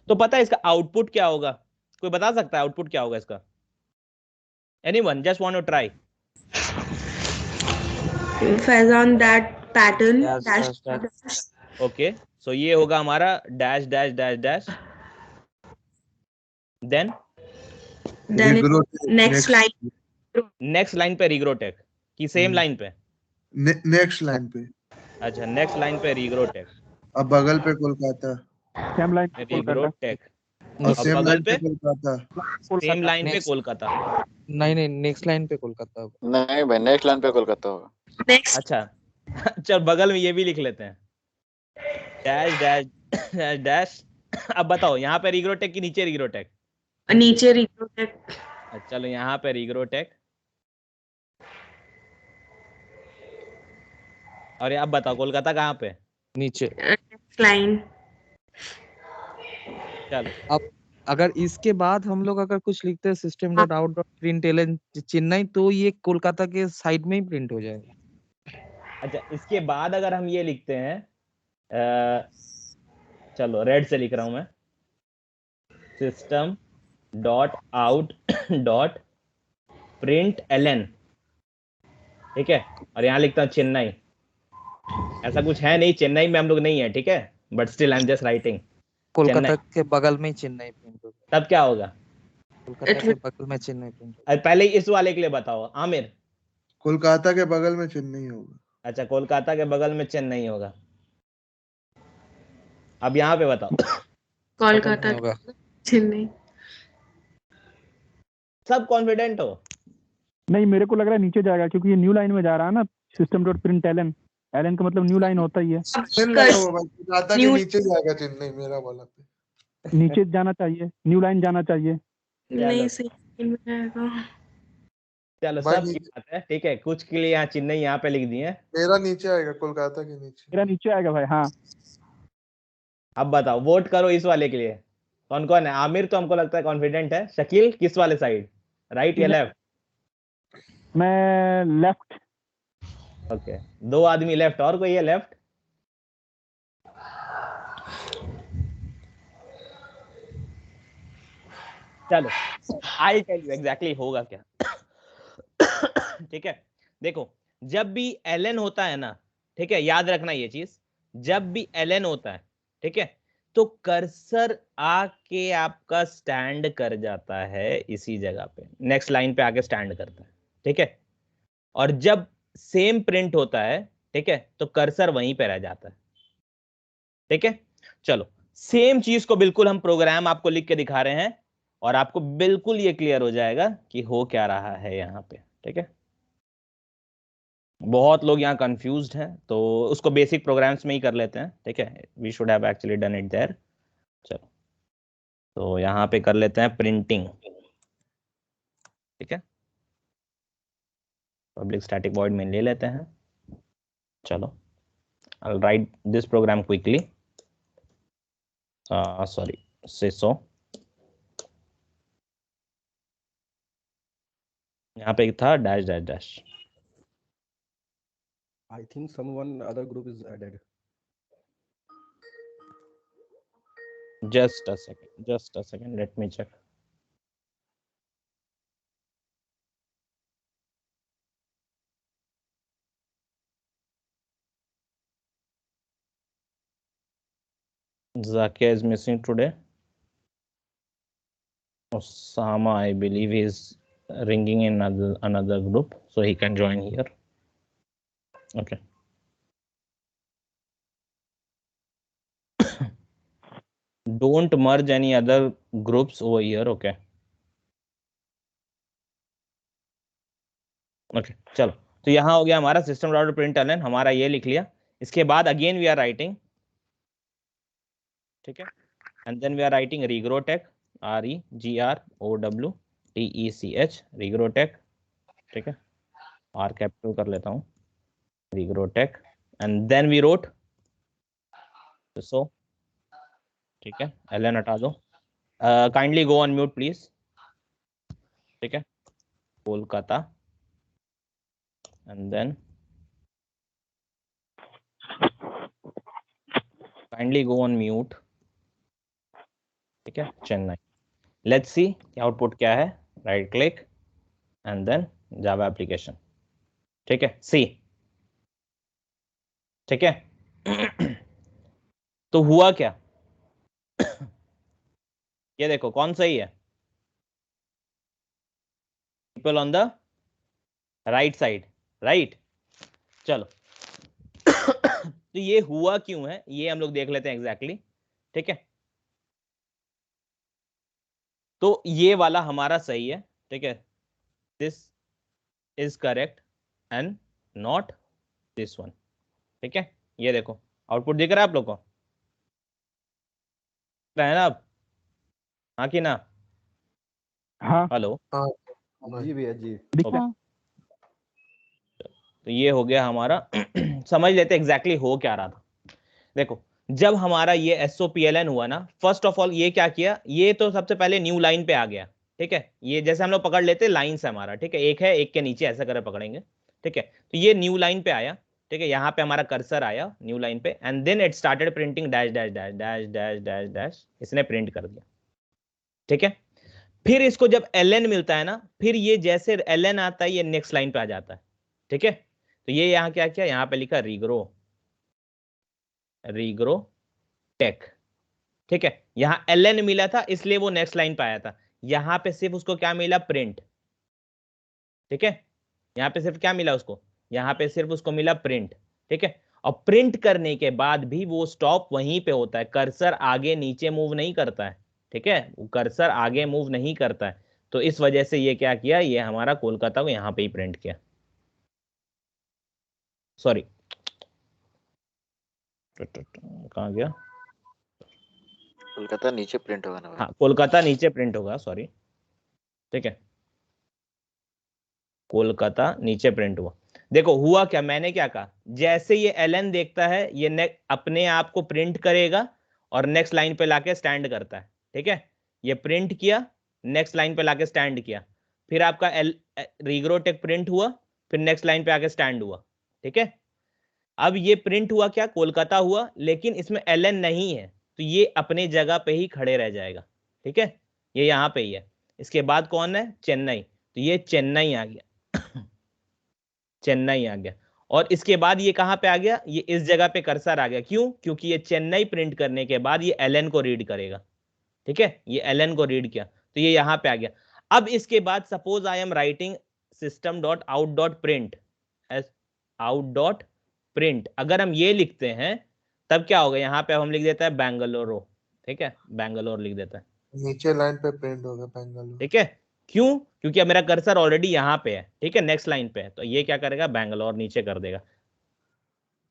तो पता है इसका आउटपुट क्या होगा? कोई बता सकता है आउटपुट क्या होगा इसका? Anyone just want to try? Faizan, that pattern Dash, dash dash, dash. dash. ओके, सो ये होगा हमारा dash dash dash dash, then Then next line. Next line पे रिग्रोटेक की सेम लाइन पे? नेक्स्ट लाइन पे। अच्छा, नेक्स्ट लाइन पे रिग्रोटेक, अब बगल पे कोलकाता। सेम लाइन पे कोलकाता। रिग्रोटेक, और अब सेम बगल लाइन पे पे कोलकाता। सेम लाइन पे Next. कोलकाता। नहीं नहीं, नेक्स्ट लाइन पे कोलकाता होगा। नहीं भाई, नेक्स्ट लाइन पे कोलकाता होगा। Next. अच्छा चल बगल में ये भी लिख लेते हैं, डैश डैश डैश डैश। अब बताओ यहाँ पे रिग्रोटेक की नीचे रिग्रोटेक? नीचे रिग्रोटेक। चलो यहाँ पे रिग्रोटेक, और अब बताओ कोलकाता कहाँ पे? नीचे। Next line. चलो अब अगर इसके बाद हम लोग अगर कुछ लिखते हैं system dot out dot println Chennai, तो ये कोलकाता के साइड में ही प्रिंट हो जाएगा। अच्छा, इसके बाद अगर हम ये लिखते हैं, चलो रेड से लिख रहा हूं मैं, system dot out dot println, ठीक है, और यहाँ लिखता हूँ चेन्नई। ऐसा कुछ है नहीं, चेन्नई में हम लोग नहीं है, ठीक है, but still I am just writing Kolkata के बगल में ही चेन्नई प्रिंट होगा। तब क्या होगा? कोलकाता के बगल में चेन्नई प्रिंट होगा। पहले इस वाले के लिए बताओ आमिर। कोलकाता के बगल में चेन्नई होगा। अच्छा, कोलकाता के बगल में चेन्नई होगा। अब यहाँ पे बताओ कोलकाता होगा। चेन्नई। सब कॉन्फिडेंट हो? नहीं, मेरे को लग रहा है नीचे जाएगा, क्योंकि ये न्यू लाइन में जा रहा है ना, system dot println. Ln का मतलब न्यू लाइन होता ही है। कोलकाता के नीचे जाएगा चेन्नई, मेरा वाला पे नीचे जाना चाहिए, न्यू लाइन जाना चाहिए। नहीं, सही में जाएगा। चलो भाई सब की बात है, ठीक है, कुछ के लिए यहाँ चेन्नई यहाँ पे लिख दिए। मेरा नीचे आएगा, कोलकाता के नीचे। मेरा नीचे आएगा भाई। हाँ, अब बताओ, वोट करो इस वाले के लिए, कौन कौन है? आमिर तो हमको लगता है कॉन्फिडेंट है। शकील किस वाले साइड, राइट या लेफ्ट? मैं लेफ्ट। ओके, दो आदमी लेफ्ट, और कोई है लेफ्ट? चलो आई टेल यू एग्जैक्टली होगा क्या। ठीक है, देखो, जब भी ln होता है ना, ठीक है, याद रखना ये चीज, जब भी ln होता है, ठीक है, तो कर्सर आके आपका स्टैंड कर जाता है इसी जगह पे, नेक्स्ट लाइन पे आके स्टैंड करता है, ठीक है, और जब सेम प्रिंट होता है, ठीक है, तो कर्सर वहीं पे रह जाता है, ठीक है। चलो सेम चीज को बिल्कुल हम प्रोग्राम आपको लिख के दिखा रहे हैं, और आपको बिल्कुल ये क्लियर हो जाएगा कि हो क्या रहा है यहाँ पे, ठीक है। बहुत लोग यहाँ कंफ्यूज्ड हैं, तो उसको बेसिक प्रोग्राम्स में ही कर लेते हैं, ठीक है, we should have actually done it there. चलो, तो यहाँ पे कर लेते हैं प्रिंटिंग, ठीक है, पब्लिक स्टैटिक वॉइड में ले लेते हैं। चलो, I will write this program quickly, sorry से सो, यहाँ पे था dash dash dash. I think someone other group is added. Just a second, let me check. Zakia is missing today. Osama, I believe, is ringing in another group, so he can join here. Okay don't merge any other groups over here okay okay चलो तो यहाँ हो गया हमारा system dot println हमारा ये लिख लिया इसके बाद अगेन वी आर राइटिंग ठीक है and then we are writing रिग्रोटेक REGROWTECH रिग्रोटेक ठीक है आर कैपिटल कर लेता हूँ रिग्रोटेक एंड देन वी रोट सो ठीक है एलन हटा दो kindly go on mute please ठीक है Kolkata and then kindly go on mute ठीक है चेन्नई लेट्स सी आउटपुट क्या है right click and then Java application ठीक है सी ठीक है तो हुआ क्या ये देखो कौन सही है people on the right side right चलो तो ये हुआ क्यों है ये हम लोग देख लेते हैं एग्जैक्टली ठीक है तो ये वाला हमारा सही है ठीक है this is correct and not this one ठीक है ये देखो आउटपुट दिख रहा है आप लोग को है ना अब हाँ कि ना हाँ हेलो हाँ जी भैया जी दिख रहा है। हाँ तो ये हो गया हमारा समझ लेते एग्जैक्टली हो क्या रहा था देखो जब हमारा ये SOPLN हुआ ना फर्स्ट ऑफ ऑल ये क्या किया ये तो सबसे पहले न्यू लाइन पे आ गया ठीक है ये जैसे हम लोग पकड़ लेते लाइन से हमारा ठीक है एक है एक के नीचे ऐसा कर पकड़ेंगे ठीक है तो ये न्यू लाइन पे आया ठीक है यहाँ पे हमारा कर्सर आया न्यू लाइन पे and then it started printing dash dash dash dash dash dash dash इसने प्रिंट कर दिया ठीक है फिर इसको जब LN मिलता है ना फिर ये जैसे LN आता है ये नेक्स्ट लाइन पे आ जाता है ठीक है तो ये यहाँ क्या किया यहाँ पे लिखा रिग्रो टेक ठीक है यहाँ LN मिला था इसलिए वो नेक्स्ट लाइन पे आया था यहाँ पे सिर्फ उसको क्या मिला प्रिंट ठीक है यहाँ पे सिर्फ क्या मिला उसको यहाँ पे सिर्फ उसको मिला प्रिंट ठीक है और प्रिंट करने के बाद भी वो स्टॉप वहीं पे होता है कर्सर आगे नीचे मूव नहीं करता है ठीक है वो कर्सर आगे मूव नहीं करता है तो इस वजह से ये क्या किया ये हमारा कोलकाता को यहाँ पे ही प्रिंट किया सॉरी कहाँ गया कोलकाता नीचे प्रिंट होगा ना भाई हाँ कोलकाता नीचे प्रिंट होगा सॉरी ठीक है कोलकाता नीचे प्रिंट हुआ देखो हुआ क्या मैंने क्या कहा जैसे ये LN देखता है ये अपने आप को प्रिंट करेगा और नेक्स्ट लाइन पे लाके स्टैंड करता है ठीक है ये प्रिंट किया नेक्स्ट लाइन पे लाके स्टैंड किया फिर आपका रिग्रोटेक प्रिंट हुआ फिर नेक्स्ट लाइन पे आके स्टैंड हुआ ठीक है अब ये प्रिंट हुआ क्या कोलकाता हुआ लेकिन इसमें LN नहीं है तो ये अपने जगह पे ही खड़े रह जाएगा ठीक है ये यहाँ पे ही है इसके बाद कौन है चेन्नई तो ये चेन्नई आ गया चेन्नई आ गया और इसके बाद ये कहां पे आ गया ये इस जगह पे कर्सर आ गया क्यों क्योंकि ये चेन्नई प्रिंट करने के बाद ये LN को रीड करेगा ठीक है ये LN को रीड किया तो ये यहां पे आ गया अब इसके बाद suppose I am writing system dot out dot print out dot print अगर हम ये लिखते हैं तब क्या होगा यहाँ पे हम लिख देता है बेंगलोरो ठीक है बेंगलोर लिख देता है नीचे लाइन पे प्रिंट होगा बेंगलुरु ठीक है क्यों क्योंकि अब मेरा कर्सर ऑलरेडी यहाँ पे है ठीक है नेक्स्ट लाइन पे है तो ये क्या करेगा बैंगलोर नीचे कर देगा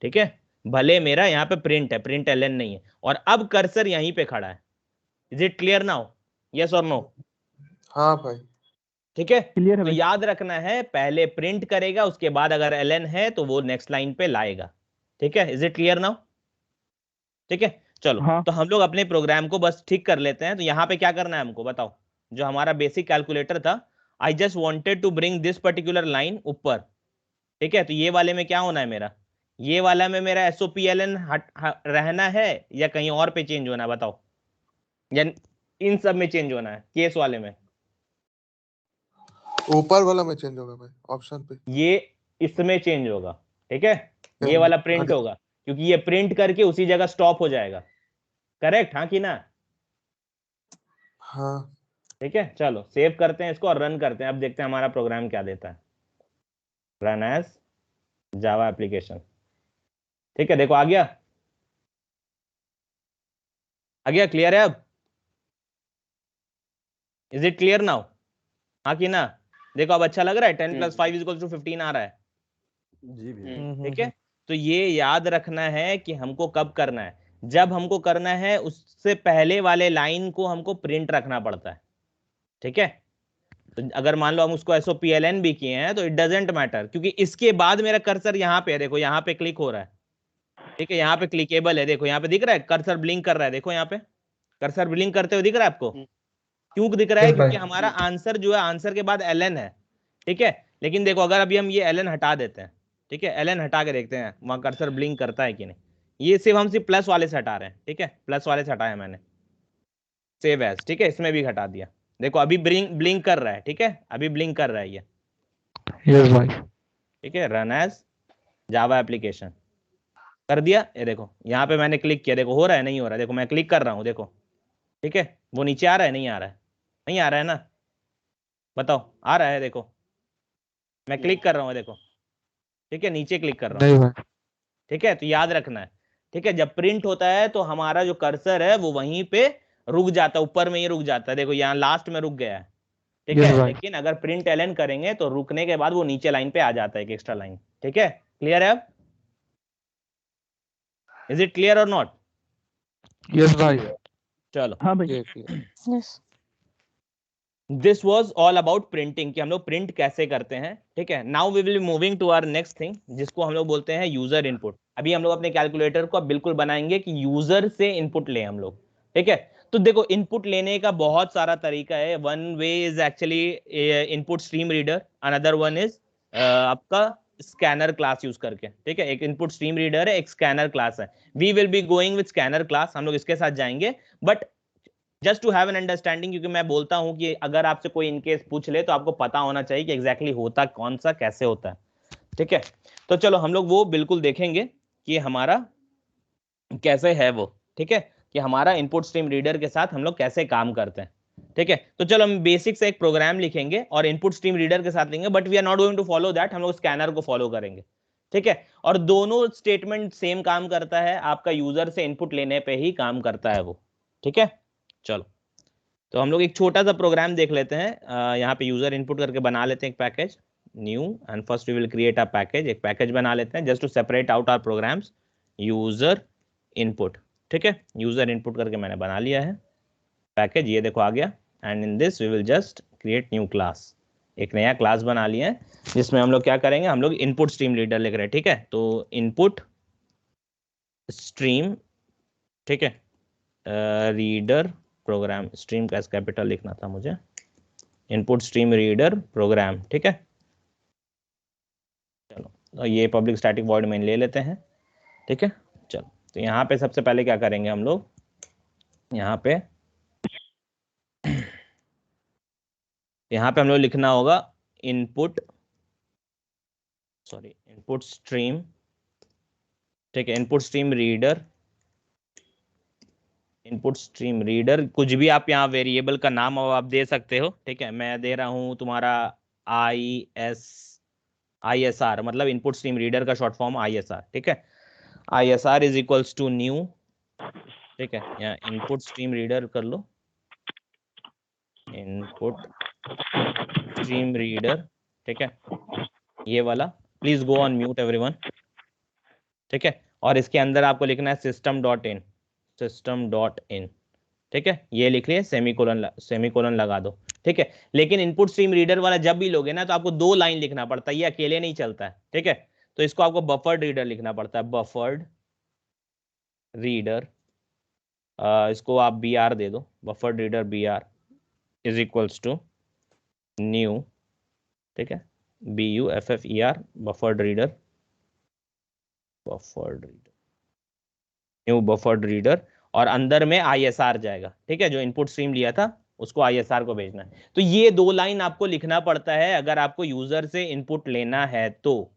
ठीक है भले मेरा यहाँ पे प्रिंट है प्रिंट LN नहीं है और अब कर्सर यहीं पे खड़ा है is it clear now yes और नो हाँ भाई ठीक है क्लियर है तो भाई याद रखना है पहले प्रिंट करेगा उसके बाद अगर LN है तो वो नेक्स्ट लाइन पे लाएगा ठीक है इज इट क्लियर नाउ ठीक है चलो हाँ तो हम लोग अपने प्रोग्राम को बस ठीक कर लेते हैं तो यहाँ पे क्या करना है हमको बताओ जो हमारा बेसिक कैलकुलेटर था I just wanted to bring this particular line ऊपर ठीक है तो ये वाले में क्या होना है मेरा ये वाला में मेरा SOPLN रहना है या कहीं और पे चेंज होना है बताओ या इन सब में चेंज होना है केस वाले में ऊपर वाला में चेंज होगा भाई ऑप्शन पे ये इसमें चेंज होगा ठीक है ये वाला प्रिंट होगा क्योंकि ये प्रिंट करके उसी जगह स्टॉप हो जाएगा करेक्ट हाँ कि ना हाँ ठीक है चलो सेव करते हैं इसको और रन करते हैं अब देखते हैं हमारा प्रोग्राम क्या देता है रन एज जावा एप्लीकेशन। ठीक है, देखो आ गया, आ गया, क्लियर है अब? Is it clear now? हाँ कि ना? देखो अब अच्छा लग रहा है, 10 + 5 = 15 आ रहा है। जी भैया। ठीक है, तो ये याद रखना है कि हमको कब करना है, जब हमको करना है उससे पहले वाले लाइन को हमको प्रिंट रखना पड़ता है। ठीक है, तो अगर मान लो हम उसको SOPLN भी किए हैं तो इट डजेंट मैटर, क्योंकि इसके बाद मेरा कर्सर यहाँ पे है, देखो यहाँ पे क्लिक हो रहा है। ठीक है, यहाँ पे क्लिकेबल है, देखो यहाँ पे दिख रहा है कर्सर ब्लिंक कर रहा है, देखो यहाँ पे कर्सर ब्लिंक करते हुए दिख रहा है आपको? क्यों दिख रहा है? क्योंकि हमारा आंसर जो है, आंसर के बाद LN है। ठीक है, लेकिन देखो अगर अभी हम ये LN हटा देते हैं, ठीक है, LN हटा के देखते हैं वहां कर्सर ब्लिंक करता है कि नहीं। ये हम सिर्फ प्लस वाले से हटा रहे हैं। ठीक है, प्लस वाले से हटाया मैंने, सेव एज। ठीक है, इसमें भी हटा दिया, देखो अभी ब्लिंक कर रहा है। ठीक है, अभी ब्लिंक कर रहा है ये। यस भाई। ठीक है, रन एज जावा एप्लीकेशन कर दिया। ये देखो यहाँ पे मैंने क्लिक किया, देखो हो रहा है नहीं हो रहा है? देखो मैं क्लिक कर रहा हूँ, देखो। ठीक है, वो नीचे आ रहा है नहीं आ रहा है? नहीं आ रहा है ना? बताओ, आ रहा है? देखो मैं क्लिक कर रहा हूँ, देखो। ठीक है, नीचे क्लिक कर रहा हूँ। नहीं भाई। ठीक है, तो याद रखना है। ठीक है, जब प्रिंट होता है तो हमारा जो कर्सर है वो वहीं पे रुक जाता है, ऊपर में ही रुक जाता है, देखो यहाँ लास्ट में रुक गया है। ठीक Yes, है, भाई। लेकिन अगर प्रिंट LN करेंगे तो रुकने के बाद वो नीचे लाइन पे आ जाता है, एक एक्स्ट्रा लाइन। ठीक है, क्लियर है अब? इज इट क्लियर और नॉट? यस भाई। चलो, हाँ भाई। Yes. This was all about printing, कि हम लोग प्रिंट कैसे करते हैं। ठीक है, now we will moving to our next thing, जिसको हम लोग बोलते हैं यूजर इनपुट। अभी हम लोग अपने कैलकुलेटर को बिल्कुल बनाएंगे कि यूजर से इनपुट लें हम लोग। ठीक है, तो देखो इनपुट लेने का बहुत सारा तरीका है। One way is actually input stream reader, another one is आपका स्कैनर क्लास यूज करके। ठीक है, एक इनपुट स्ट्रीम रीडर है, एक स्कैनर क्लास है। We will be going with scanner class, हम लोग इसके साथ जाएंगे। But just to have an understanding, क्योंकि मैं बोलता हूं कि अगर आपसे कोई इनकेस पूछ ले तो आपको पता होना चाहिए कि एग्जैक्टली होता कौन सा, कैसे होता है। ठीक है, तो चलो हम लोग वो बिल्कुल देखेंगे कि हमारा कैसे है वो। ठीक है, कि हमारा इनपुट स्ट्रीम रीडर के साथ हम लोग कैसे काम करते हैं। ठीक है, तो चलो हम बेसिक से एक प्रोग्राम लिखेंगे और इनपुट स्ट्रीम रीडर के साथ लेंगे, but we are not going to follow that, हम लोग स्कैनर को फॉलो करेंगे। ठीक है, और दोनों स्टेटमेंट सेम काम करता है, आपका यूजर से इनपुट लेने पे ही काम करता है वो। ठीक है, चलो तो हम लोग एक छोटा सा प्रोग्राम देख लेते हैं। यहाँ पे यूजर इनपुट करके बना लेते हैं एक package, new, and first we will create a package. एक पैकेज बना लेते हैं just to separate out our programs, user input. ठीक है, यूजर इनपुट करके मैंने बना लिया है पैकेज, ये देखो आ गया। And in this we will just create new class, एक नया क्लास बना लिया है जिसमें हम लोग क्या करेंगे, हम लोग इनपुट स्ट्रीम रीडर लिख रहे हैं। ठीक है, तो इनपुट स्ट्रीम, ठीक है, रीडर प्रोग्राम, स्ट्रीम का कैपिटल लिखना था मुझे, इनपुट स्ट्रीम रीडर प्रोग्राम। ठीक है, चलो तो ये पब्लिक स्टैटिक वॉइड मेन ले लेते हैं। ठीक है, चलो तो यहाँ पे सबसे पहले क्या करेंगे हम लोग, यहाँ पे हम लोग लिखना होगा इनपुट स्ट्रीम। ठीक है, इनपुट स्ट्रीम रीडर, कुछ भी आप यहाँ वेरिएबल का नाम आप दे सकते हो। ठीक है, मैं दे रहा हूँ तुम्हारा ISR, मतलब इनपुट स्ट्रीम रीडर का शॉर्ट फॉर्म ISR। ठीक है, ISR is equals to new. ठीक है, यहाँ इनपुट स्ट्रीम रीडर कर लो, इनपुट स्ट्रीम रीडर। ठीक है, ये वाला, please go on mute everyone. ठीक है, और इसके अंदर आपको लिखना है system.in। ठीक है, ये लिख लिए, सेमीकोलन लगा दो। ठीक है, लेकिन इनपुट स्ट्रीम रीडर वाला जब भी लोगे ना तो आपको 2 लाइन लिखना पड़ता है, ये अकेले नहीं चलता है। ठीक है, तो इसको आपको बफर्ड रीडर लिखना पड़ता है, बफर्ड रीडर। इसको आप BR दे दो, buffered reader BR is equals to new. ठीक है, BUFFER, buffered reader, new buffered reader, और अंदर में ISR जाएगा। ठीक है, जो इनपुट स्ट्रीम लिया था उसको ISR को भेजना है। तो ये 2 लाइन आपको लिखना पड़ता है अगर आपको यूजर से इनपुट लेना है तो।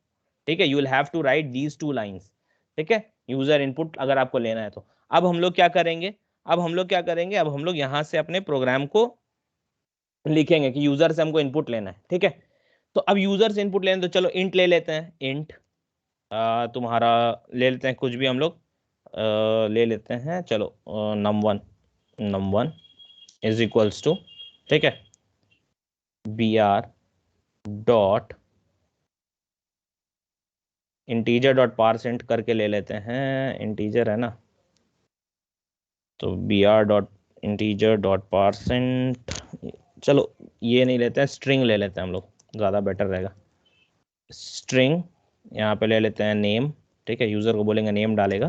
ठीक है, you will have to write these 2 lines. ठीक है, यूजर इनपुट अगर आपको लेना है तो। अब हम लोग क्या करेंगे, अब हम लोग यहाँ से अपने प्रोग्राम को लिखेंगे कि यूजर से हमको इनपुट लेना है। ठीक है, तो अब यूजर से इनपुट लेना, तो चलो इंट ले लेते हैं, इंट तुम्हारा ले लेते हैं कुछ भी हम लोग, ले लेते हैं, चलो num1 इज इक्वल्स टू, ठीक है, br dot integer dot percent करके ले लेते हैं, इंटीजर है ना, तो br dot integer dot percent, चलो ये नहीं लेते हैं, स्ट्रिंग ले लेते हैं हम लोग, ज़्यादा बेटर रहेगा। स्ट्रिंग यहाँ पे ले लेते हैं नेम, ठीक है, यूज़र को बोलेंगे नेम डालेगा,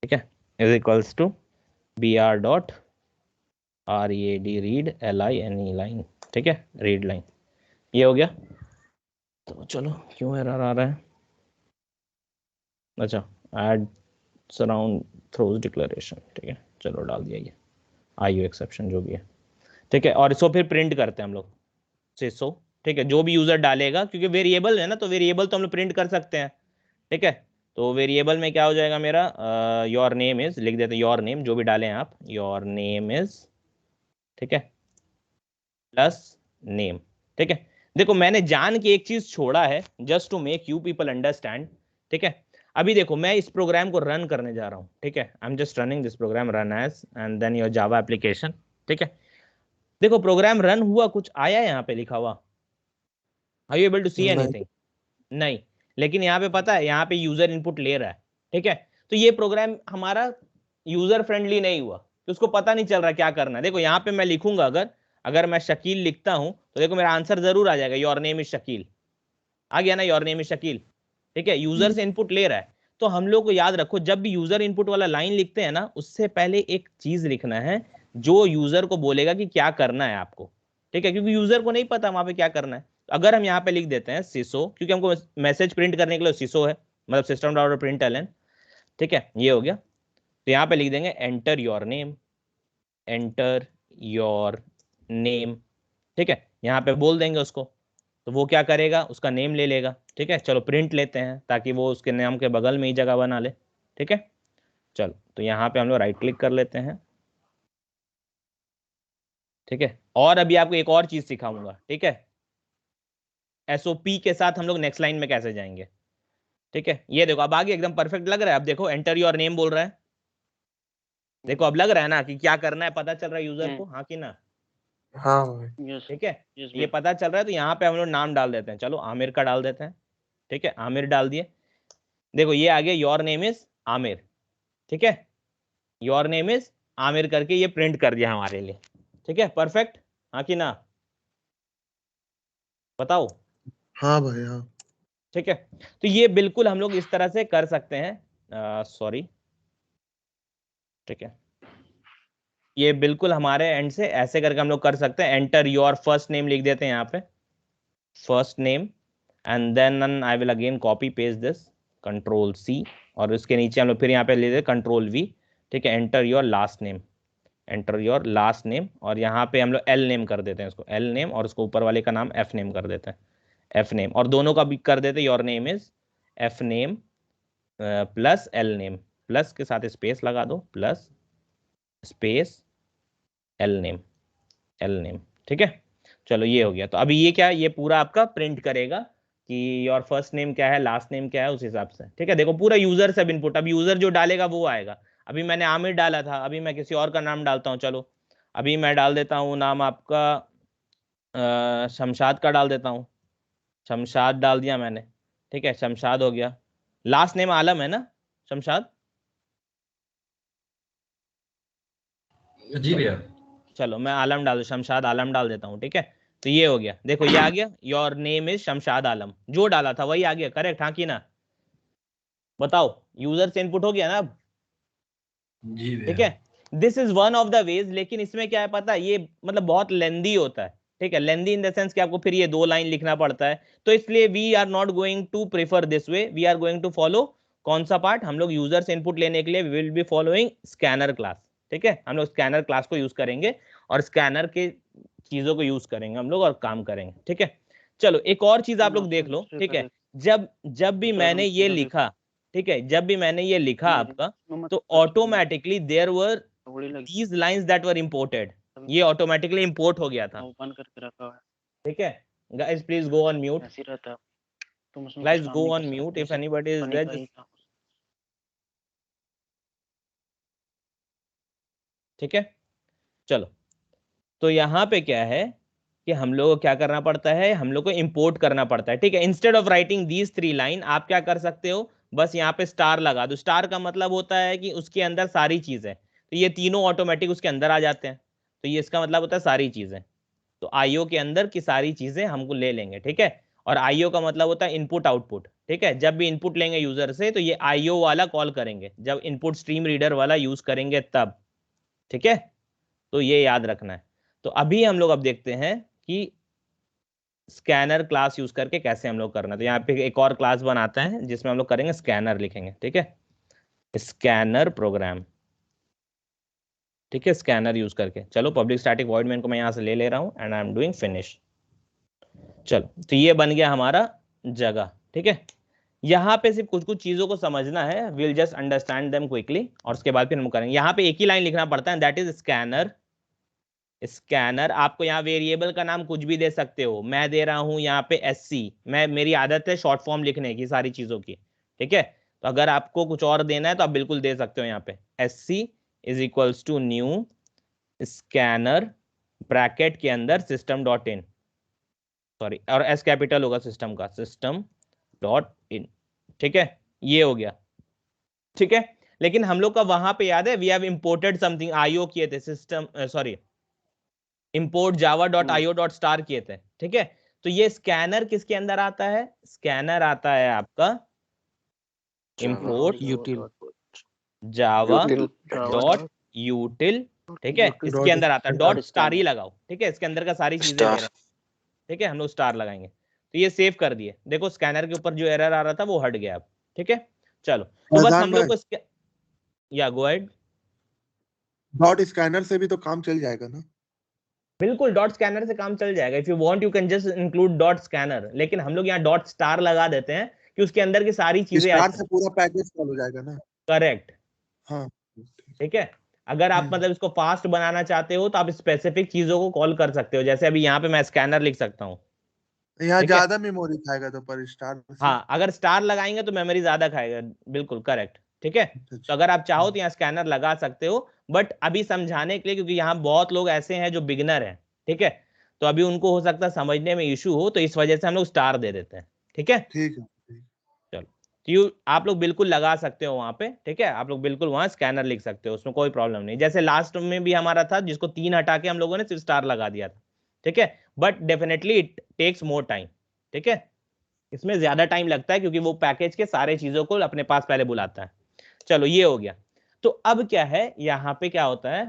ठीक है, is equals to br dot read read line line, ठीक है, रीड लाइन, ये हो गया। तो चलो क्यों एरर आ रहा है, अच्छा ऐड सराउंड थ्रोज डिक्लेरेशन, ठीक है, चलो डाल दिया ये IO एक्सेप्शन जो भी है, ठीक है, और इसको फिर प्रिंट करते हैं हम लोग सिसो, ठीक है, जो भी यूजर डालेगा, क्योंकि वेरिएबल है ना, तो वेरिएबल तो हम लोग प्रिंट कर सकते हैं, ठीक है, तो वेरिएबल में क्या हो जाएगा मेरा, योर नेम इज, लिख देते हैं योर नेम, जो भी डालें आप, योर नेम इज, ठीक है, प्लस नेम, ठीक है। देखो मैंने जान के एक चीज छोड़ा है, just to make you people understand, ठीक है। अभी देखो मैं इस प्रोग्राम को रन करने जा रहा हूँ, ठीक है, I am just running this program, run as and then your Java application, ठीक है। देखो प्रोग्राम रन हुआ, कुछ आया यहाँ पे लिखा हुआ, are you able to see anything? नहीं, लेकिन यहाँ पे पता है, यहाँ पे यूजर इनपुट ले रहा है, ठीक है, तो ये प्रोग्राम हमारा यूजर फ्रेंडली नहीं हुआ, तो उसको पता नहीं चल रहा क्या करना है। देखो यहाँ पे मैं लिखूंगा, अगर मैं शकील लिखता हूं तो देखो मेरा आंसर जरूर आ जाएगा, योर नेम इज शकील, आ गया ना, योर नेम इज शकील, ठीक है, यूजर से इनपुट ले रहा है। तो हम लोग को याद रखो, जब भी यूजर इनपुट वाला लाइन लिखते हैं ना, उससे पहले एक चीज लिखना है जो यूजर को बोलेगा कि क्या करना है आपको, ठीक है, क्योंकि यूजर को नहीं पता वहां पे क्या करना है। अगर हम यहाँ पे लिख देते हैं सिसो, क्योंकि हमको मैसेज प्रिंट करने के लिए सिसो है, मतलब सिस्टम डॉट प्रिंट एलन, ठीक है, ये हो गया। तो यहाँ पे लिख देंगे enter your name, enter your name, ठीक है, यहाँ पे बोल देंगे उसको, तो वो क्या करेगा, उसका नेम ले लेगा, ठीक है। चलो प्रिंट लेते हैं ताकि वो उसके नाम के बगल में ही जगह बना ले, ठीक है। चलो तो यहाँ पे हम लोग राइट क्लिक कर लेते हैं, ठीक है, और अभी आपको एक और चीज सिखाऊंगा, ठीक है, SOP के साथ हम लोग नेक्स्ट लाइन में कैसे जाएंगे, ठीक है। ये देखो अब आगे एकदम परफेक्ट लग रहा है, अब देखो एंटर योर नेम बोल रहा है, देखो अब लग रहा है ना कि क्या करना है, पता चल रहा है यूजर को, हाँ कि ना, हाँ भाई, ठीक है, ये पता चल रहा है। तो यहाँ पे हम लोग नाम डाल देते हैं, चलो आमिर का डाल देते हैं, ठीक है, आमिर डाल दिए, देखो ये आ गया योर नेम इज आमिर, ठीक है, योर नेम इज आमिर करके ये प्रिंट कर दिया हमारे लिए, ठीक है, परफेक्ट, हाँ कि ना, बताओ। हाँ भाई, हाँ। ठीक है, तो ये बिल्कुल हम लोग इस तरह से कर सकते हैं, सॉरी, ठीक है, ये बिल्कुल हमारे एंड से ऐसे करके हम लोग कर सकते हैं। एंटर योर फर्स्ट नेम लिख देते हैं यहाँ पे, first name, and then I will again copy paste this, control C, और इसके नीचे हम लोग फिर यहाँ पे ले देते कंट्रोल V, ठीक है, enter your last name, enter your last name, और यहाँ पे हम लोग L नेम कर देते हैं इसको, L नेम, और उसको ऊपर वाले का नाम F नेम कर देते हैं, F नेम, और दोनों का भी कर देते हैं your name is F name plus L name, plus के साथ स्पेस लगा दो, प्लस स्पेस L नेम, ठीक है। चलो ये हो गया, तो अभी ये क्या है, ये पूरा आपका प्रिंट करेगा कि योर फर्स्ट नेम क्या है, लास्ट नेम क्या है, उस हिसाब से, ठीक है। देखो पूरा यूजर सब इनपुट, अब यूजर जो डालेगा वो आएगा। अभी मैंने आमिर डाला था, अभी मैं किसी और का नाम डालता हूँ, चलो अभी मैं डाल देता हूँ नाम आपका शमशाद का डाल देता हूँ, शमशाद डाल दिया मैंने, ठीक है, शमशाद हो गया। लास्ट नेम आलम है ना, शमशाद? जी भैया। चलो मैं आलम डाल, शमशाद आलम डाल देता हूँ, ठीक है। तो ये हो गया, देखो ये आ गया, योर नेम इज शमशाद आलम, जो डाला था वही आ गया, करेक्ट, हाँ कि ना, बताओ, यूजर से इनपुट हो गया ना अब? जी भैया। ठीक है, this is one of the ways, लेकिन इसमें क्या है पता है, ये मतलब बहुत लेंदी होता है, ठीक है, लेंदी इन द सेंस कि आपको फिर ये 2 लाइन लिखना पड़ता है, तो इसलिए we are not going to prefer this way, we are going to follow कौन सा पार्ट, हम लोग यूजर से इनपुट लेने के लिए we will be following scanner class, ठीक है, हम लोग स्कैनर क्लास को यूज करेंगे और स्कैनर के चीजों को यूज करेंगे हम लोग और काम करेंगे, ठीक है। चलो एक और चीज आप लोग देख लो, ठीक है, जब भी मैंने ये लिखा, ठीक है, जब भी मैंने ये लिखा आपका, तो automatically there were these lines that were imported, ये ऑटोमेटिकली इंपोर्ट हो गया था, ठीक है। Guys please go on mute, तुम उसमें Guys, कुछ काम go नहीं on कर mute. सकते, If सिर्फ anybody is फनी there, का ही just काम। ठीक है। चलो, तो यहाँ पे क्या है कि हम लोग को क्या करना पड़ता है, हम लोग को इंपोर्ट करना पड़ता है। ठीक है, instead of writing these 3 line आप क्या कर सकते हो, बस यहाँ पे स्टार लगा दो। स्टार का मतलब होता है कि उसके अंदर सारी चीजें, तो ये तीनों ऑटोमेटिक उसके अंदर आ जाते हैं, तो ये इसका मतलब होता है सारी चीजें। तो आईओ के अंदर की सारी चीजें हमको ले लेंगे। ठीक है, और आईओ का मतलब होता है इनपुट आउटपुट। ठीक है, जब भी इनपुट लेंगे यूजर से तो ये आईओ वाला कॉल करेंगे, जब इनपुट स्ट्रीम रीडर वाला यूज करेंगे तब। ठीक है, तो ये याद रखना है। तो अभी हम लोग अब देखते हैं कि स्कैनर क्लास यूज करके कैसे हम लोग करना है। तो यहाँ पे एक और क्लास बनाता है जिसमें हम लोग करेंगे स्कैनर लिखेंगे। ठीक है, स्कैनर प्रोग्राम। ठीक है, स्कैनर यूज करके। चलो, पब्लिक स्टैटिक वॉइड में इनको मैं यहाँ से ले रहा हूँ and I am doing finish. चलो, तो ये बन गया हमारा जगह। ठीक है, यहाँ पे सिर्फ कुछ कुछ चीजों को समझना है, will just understand them quickly, और उसके बाद फिर हम करेंगे। यहाँ पे एक ही लाइन लिखना पड़ता है, दैट इज स्कैनर। स्कैनर, आपको यहाँ वेरिएबल का नाम कुछ भी दे सकते हो, मैं दे रहा हूँ यहाँ पे SC, मैं मेरी आदत है शॉर्ट फॉर्म लिखने की सारी चीजों की। ठीक है, तो अगर आपको कुछ और देना है तो आप बिल्कुल दे सकते हो। यहाँ पे SC is equals to new scanner bracket के अंदर सिस्टम डॉट इन, सॉरी, और S कैपिटल होगा सिस्टम का, सिस्टम डॉट इन। ठीक है, ये हो गया। ठीक है, लेकिन हम लोग का वहां पे याद है, we have imported something, IO किए थे सिस्टम, सॉरी, इंपोर्ट java.io.star किए थे। ठीक है, तो ये स्कैनर किसके अंदर आता है, स्कैनर आता है आपका इंपोर्ट यूटिल जावा util डॉट यूटिल। ठीक है, इसके अंदर आता है, डॉट स्टार ही लगाओ। ठीक है, इसके अंदर का सारी चीजें ले star रहे हैं। ठीक है, हम लोग स्टार लगाएंगे, तो ये सेव कर दिए। देखो, स्कैनर के ऊपर जो एरर आ रहा था वो हट गया अब। ठीक है, चलो, तो बस फैजान हम लोग भाई, को या गो अहेड। डॉट स्कैनर से भी तो काम चल जाएगा ना? बिल्कुल, डॉट स्कैनर से काम चल जाएगा। If you want you can just include dot scanner, लेकिन हम लोग यहाँ डॉट स्टार लगा देते हैं कि उसके अंदर की सारी चीजें आ स्टार जाए। से पूरा पैकेज कॉल हो जाएगा ना? करेक्ट। हाँ, ठीक है, अगर आप मतलब इसको फास्ट बनाना चाहते हो तो आप स्पेसिफिक चीजों को कॉल कर सकते हो, जैसे अभी यहाँ पे मैं स्कैनर लिख सकता हूँ। यहाँ ठीक है, ज्यादा मेमोरी खाएगा तो पर स्टार से। हाँ, अगर स्टार लगाएंगे तो मेमोरी ज्यादा खाएगा, बिल्कुल करेक्ट। ठीक है, तो अगर आप चाहो तो यहाँ स्कैनर लगा सकते हो, बट अभी समझाने के लिए, क्योंकि यहाँ बहुत लोग ऐसे हैं जो बिगनर हैं। ठीक है, तो अभी उनको हो सकता है समझने में इशू हो, तो इस वजह से हम लोग स्टार दे देते हैं। ठीक है, ठीक है। चलो, तो आप लोग बिल्कुल लगा सकते हो वहां पे। ठीक है, आप लोग बिल्कुल वहां स्कैनर लिख सकते हो, उसमें कोई प्रॉब्लम नहीं। जैसे लास्ट में भी हमारा था, जिसको 3 हटा के हम लोगों ने सिर्फ स्टार लगा दिया था। ठीक है, but definitely it takes more time. ठीक है, इसमें ज्यादा टाइम लगता है क्योंकि वो पैकेज के सारे चीजों को अपने पास पहले बुलाता है। चलो, ये हो गया। तो अब क्या है, यहाँ पे क्या होता है,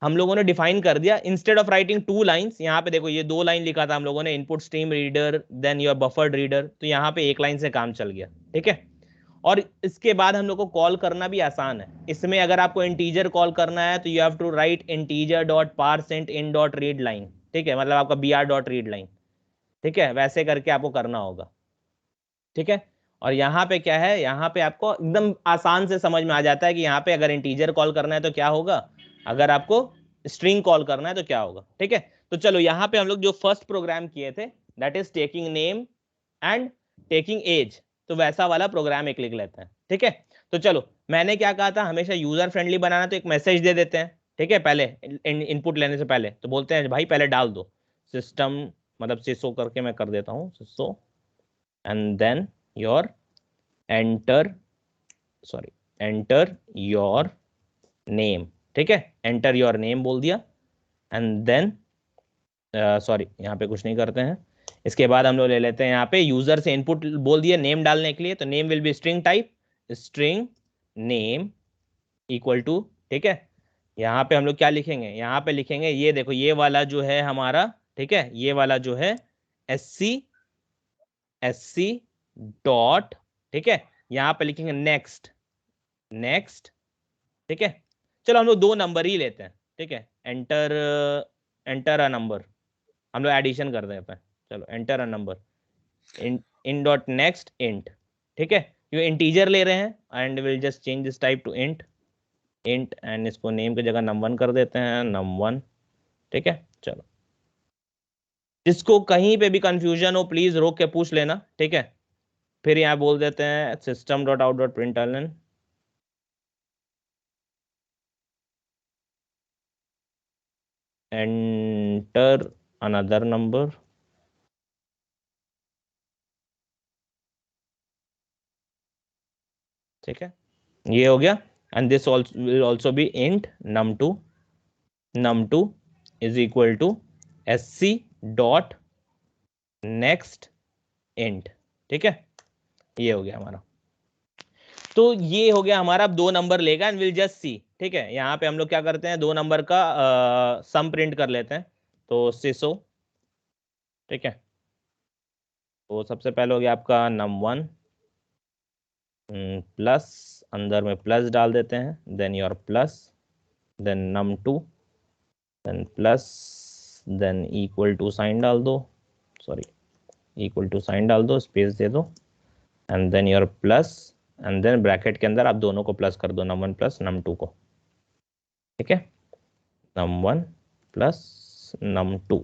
हम लोगों ने डिफाइन कर दिया, इंस्टेड ऑफ राइटिंग 2 लाइंस, यहाँ पे देखो ये 2 लाइन लिखा था हम लोगों ने, input stream reader then your buffered reader, तो यहाँ पे 1 लाइन से काम चल गया। ठीक है, और इसके बाद हम लोग को कॉल करना भी आसान है। इसमें अगर आपको इंटीजर कॉल करना है तो you have to write integer dot parse int in dot read line. ठीक है, मतलब आपका br डॉट रीड लाइन। ठीक है, वैसे करके आपको करना होगा। ठीक है, और यहाँ पे क्या है, यहाँ पे आपको एकदम आसान से समझ में आ जाता है कि यहाँ पे अगर इंटीजर कॉल करना है तो क्या होगा, अगर आपको स्ट्रिंग कॉल करना है तो क्या होगा। ठीक है, तो चलो, यहाँ पे हम लोग जो फर्स्ट प्रोग्राम किए थे, that is taking name and taking age, तो वैसा वाला प्रोग्राम एक लिख लेते हैं। ठीक है, तो चलो, मैंने क्या कहा था, हमेशा यूजर फ्रेंडली बनाना, तो एक मैसेज दे देते हैं। ठीक है, पहले इनपुट लेने से पहले तो बोलते हैं भाई पहले डाल दो सिस्टम, मतलब सिसो करके मैं कर देता हूँ सिसो, and then your enter your name। ठीक है, enter your name बोल दिया, and then सॉरी, यहाँ पे कुछ नहीं करते हैं। इसके बाद हम लोग ले लेते हैं यहाँ पे यूजर से इनपुट बोल दिया नेम डालने के लिए, तो name will be string type, string name equal to. ठीक है, यहाँ पे हम लोग क्या लिखेंगे, यहाँ पे लिखेंगे, ये देखो ये वाला जो है हमारा, ठीक है, ये वाला जो है SC डॉट। ठीक है, यहाँ पे लिखेंगे नेक्स्ट। ठीक है, चलो हम लोग 2 नंबर ही लेते हैं। ठीक है, एंटर अ नंबर, हम लोग एडिशन कर देते हैं। चलो, enter a number in dot next int. ठीक है, ये इंटीजर ले रहे हैं and will just change this type two int and इसको नेम की जगह num1 कर देते हैं, num1। ठीक है, चलो, जिसको कहीं पे भी कंफ्यूजन हो प्लीज रोक के पूछ लेना, ठीक है। फिर यहाँ बोल देते हैं system dot out dot println enter another number, ठीक है, ये हो गया। And this will also be int num2 is equal to sc dot next int, ठीक है, ये हो गया हमारा। तो ये हो गया हमारा, अब 2 नंबर लेगा एंड विल जस्ट सी, ठीक है। यहाँ पे हम लोग क्या करते हैं, 2 नंबर का सम प्रिंट कर लेते हैं। तो सिसो, ठीक है, तो सबसे पहले हो गया आपका num1 प्लस, अंदर में प्लस डाल देते हैं, देन योर प्लस, देन num2, then plus, then equal to sign डाल दो, सॉरी इक्वल टू साइन डाल दो, स्पेस दे दो, and then your plus, and then bracket के अंदर आप दोनों को प्लस कर दो, num1 प्लस num2 को, ठीक है, num1 प्लस num2,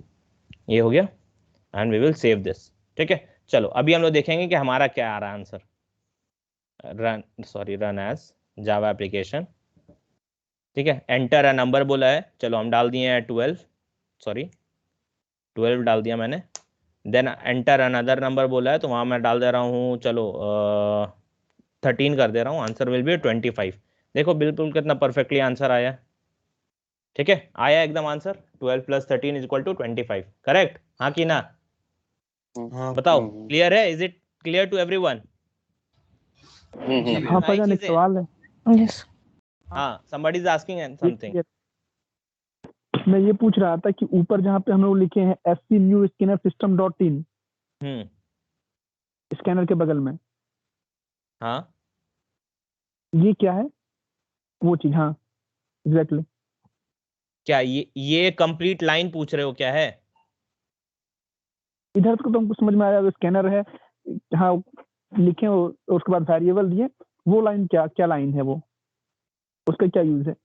ये हो गया। And we will save this, ठीक है। चलो अभी हम लोग देखेंगे कि हमारा क्या आ रहा है answer. Run as Java application, ठीक है। एंटर अ नंबर बोला है, चलो हम डाल दिए हैं 12 डाल दिया मैंने। देन एंटर अनदर नंबर बोला है, तो वहां मैं डाल दे रहा हूँ, चलो 13 कर दे रहा हूँ, आंसर विल बी 25। देखो बिल्कुल कितना परफेक्टली आंसर आया, ठीक है, आया एकदम आंसर 12 + 13 = 25, करेक्ट, हाँ कि ना, बताओ क्लियर है, is it clear to everyone? हाँ फैजान एक सवाल है। यस हाँ, somebody is asking something. मैं ये पूछ रहा था कि ऊपर जहाँ पे हम लोग लिखे हैं SC new scanner system dot इन, स्कैनर के बगल में, हाँ ये क्या है वो चीज? हाँ एग्जैक्टली। क्या ये कंप्लीट लाइन पूछ रहे हो क्या है? इधर तो हमको समझ में आया, स्कैनर है, हाँ लिखे हो, उसके बाद वेरिएबल दिए, वो लाइन क्या लाइन है, वो उसका क्या यूज है?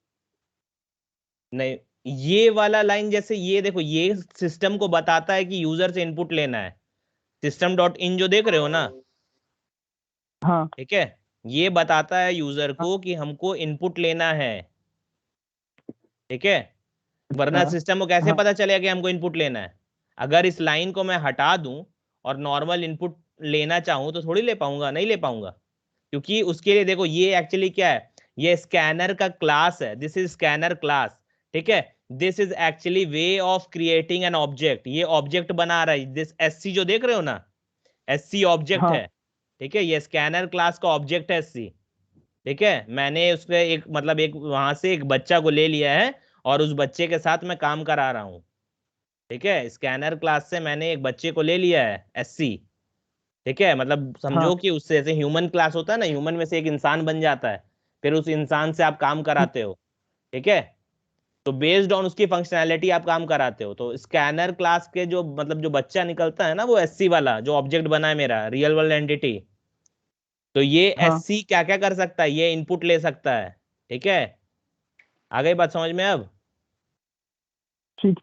नहीं, ये वाला लाइन, जैसे ये देखो, ये सिस्टम को बताता है कि यूजर से इनपुट लेना है, सिस्टम डॉट इन जो देख रहे हो ना, हाँ ठीक है, ये बताता है यूजर को कि हमको इनपुट लेना है, ठीक है। वरना सिस्टम को कैसे पता चलेगा कि हमको इनपुट लेना है? अगर इस लाइन को मैं हटा दूं और नॉर्मल इनपुट लेना चाहूं तो थोड़ी ले पाऊंगा, नहीं ले पाऊंगा, क्योंकि उसके लिए देखो ये एक्चुअली क्या है, ये स्कैनर का क्लास है, दिस इज स्कैनर क्लास, ठीक है। This is actually way of creating an object, ये ऑब्जेक्ट बना रहा है, दिस एससी जो देख रहे हो ना, एससी ऑब्जेक्ट है, ठीक है, ये स्कैनर क्लास का ऑब्जेक्ट है एससी, ठीक है। मैंने उसके एक मतलब एक वहां से एक बच्चा को ले लिया है और उस बच्चे के साथ मैं काम करा रहा हूँ, ठीक है, स्कैनर क्लास से मैंने एक बच्चे को ले लिया है एससी, ठीक है, मतलब समझो कि उससे जैसे ह्यूमन क्लास होता है ना, ह्यूमन में से एक इंसान बन जाता है, फिर उस इंसान से आप काम कराते हो, ठीक है, तो बेस्ड ऑन उसकी फंक्शनैलिटी आप काम कराते हो। तो स्कैनर क्लास के जो मतलब जो बच्चा निकलता है ना, वो एससी वाला जो ऑब्जेक्ट बना है मेरा, रियल वर्ल्ड एंटिटी, तो ये एससी क्या क्या कर सकता है, ये इनपुट ले सकता है, ठीक है। आ गई बात समझ में अब? ठीक।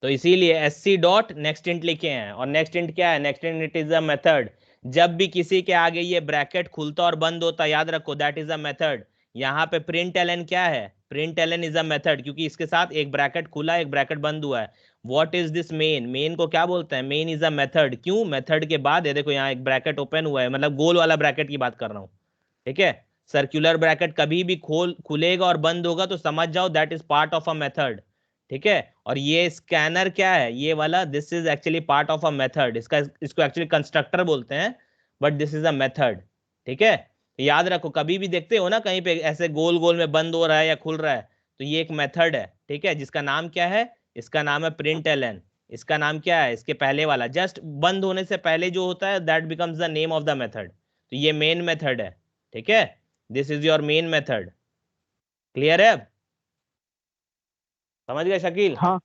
तो इसीलिए एससी डॉट नेक्स्ट इंट लिखे हैं, और नेक्स्ट इंट क्या है, next int is a method. जब भी किसी के आगे ये ब्रैकेट खुलता और बंद होता, याद रखो दैट इज अ मेथड। यहाँ पे प्रिंट एलन क्या है, println is a method, क्योंकि इसके साथ एक ब्रैकेट खुला एक ब्रैकेट बंद हुआ है। What is this main, main को क्या बोलते हैं, मेन इज अ मेथड। क्यों, मेथड के बाद ये देखो यहाँ एक ब्रैकेट ओपन हुआ है, मतलब गोल वाला ब्रैकेट की बात कर रहा हूँ, ठीक है। सर्कुलर ब्रैकेट कभी भी खुलेगा और बंद होगा तो समझ जाओ that is part of a method, ठीक है। और ये स्कैनर क्या है, ये वाला, this is actually part of a method, इसको एक्चुअली कंस्ट्रक्टर बोलते हैं, but this is a method, ठीक है। याद रखो, कभी भी देखते हो ना कहीं पे ऐसे गोल गोल में बंद हो रहा है या खुल रहा है, तो ये एक मेथड है, ठीक है, जिसका नाम क्या है, इसका नाम है प्रिंट एलन। इसका नाम क्या है, इसके पहले वाला जस्ट बंद होने से पहले जो होता है that becomes the name of the method. तो ये मेन मेथड है, ठीक है, this is your main method. Clear है अब? समझ गए शकील? हाँ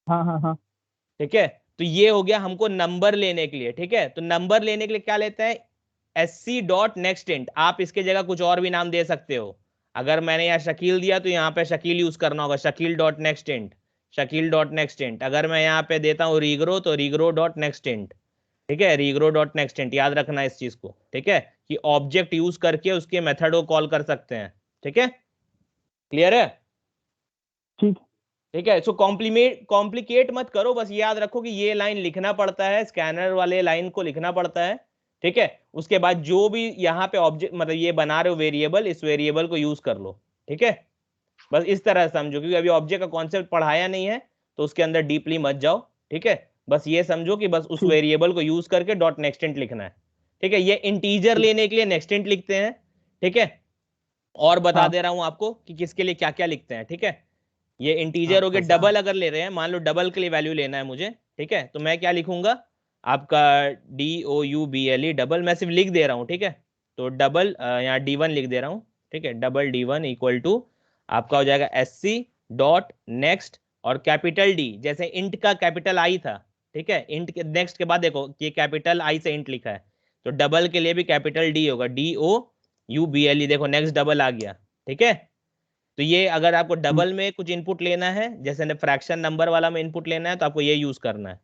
हाँ हाँ हाँ ठीक है, तो ये हो गया हमको नंबर लेने के लिए, ठीक है। तो नंबर लेने के लिए क्या लेते हैं, एससी डॉट नेक्स्ट इंट। आप इसके जगह कुछ और भी नाम दे सकते हो, अगर मैंने यहाँ शकील दिया तो यहाँ पे शकील यूज करना होगा, Shakeel dot next int, Shakeel dot next int. अगर मैं यहाँ पे देता हूँ रीग्रो तो रीग्रो डॉट नेक्स्ट इंट, ठीक है, रीग्रो डॉट नेक्स्ट इंट, याद रखना इस चीज को, ठीक है, कि ऑब्जेक्ट यूज करके उसके मेथड को कॉल कर सकते हैं, ठीक है, क्लियर है? ठीक है, सो कॉम्प्लिकेट मत करो, बस याद रखो कि ये लाइन लिखना पड़ता है, स्कैनर वाले लाइन को लिखना पड़ता है, ठीक है। उसके बाद जो भी यहाँ पे ऑब्जेक्ट मतलब ये बना रहे हो वेरिएबल, इस वेरिएबल को यूज कर लो, ठीक है। बस इस तरह समझो, क्योंकि अभी ऑब्जेक्ट का कॉन्सेप्ट पढ़ाया नहीं है तो उसके अंदर डीपली मत जाओ, ठीक है। बस ये समझो कि बस उस वेरिएबल को यूज करके डॉट नेक्स्ट इंट लिखना है, ठीक है। ये इंटीजर लेने के लिए नेक्स्ट इंट लिखते हैं, ठीक है। और बता दे रहा हूं आपको कि किसके लिए क्या क्या लिखते हैं, ठीक है। ये इंटीजर हो गया, डबल अगर ले रहे हैं, मान लो डबल के लिए वैल्यू लेना है मुझे, ठीक है, तो मैं क्या लिखूंगा आपका DOUBLE डबल, मैं सिर्फ लिख दे रहा हूँ, ठीक है। तो डबल यहाँ D1 लिख दे रहा हूँ, ठीक है, डबल D1 इक्वल टू आपका हो जाएगा SC डॉट नेक्स्ट और कैपिटल D, जैसे इंट का कैपिटल I था, ठीक है, इंट के नेक्स्ट के बाद देखो ये कैपिटल I से इंट लिखा है, तो डबल के लिए भी कैपिटल D होगा, DOUBLE, देखो नेक्स्ट डबल आ गया, ठीक है। तो ये अगर आपको डबल में कुछ इनपुट लेना है, जैसे फ्रैक्शन नंबर वाला में इनपुट लेना है, तो आपको ये यूज करना है,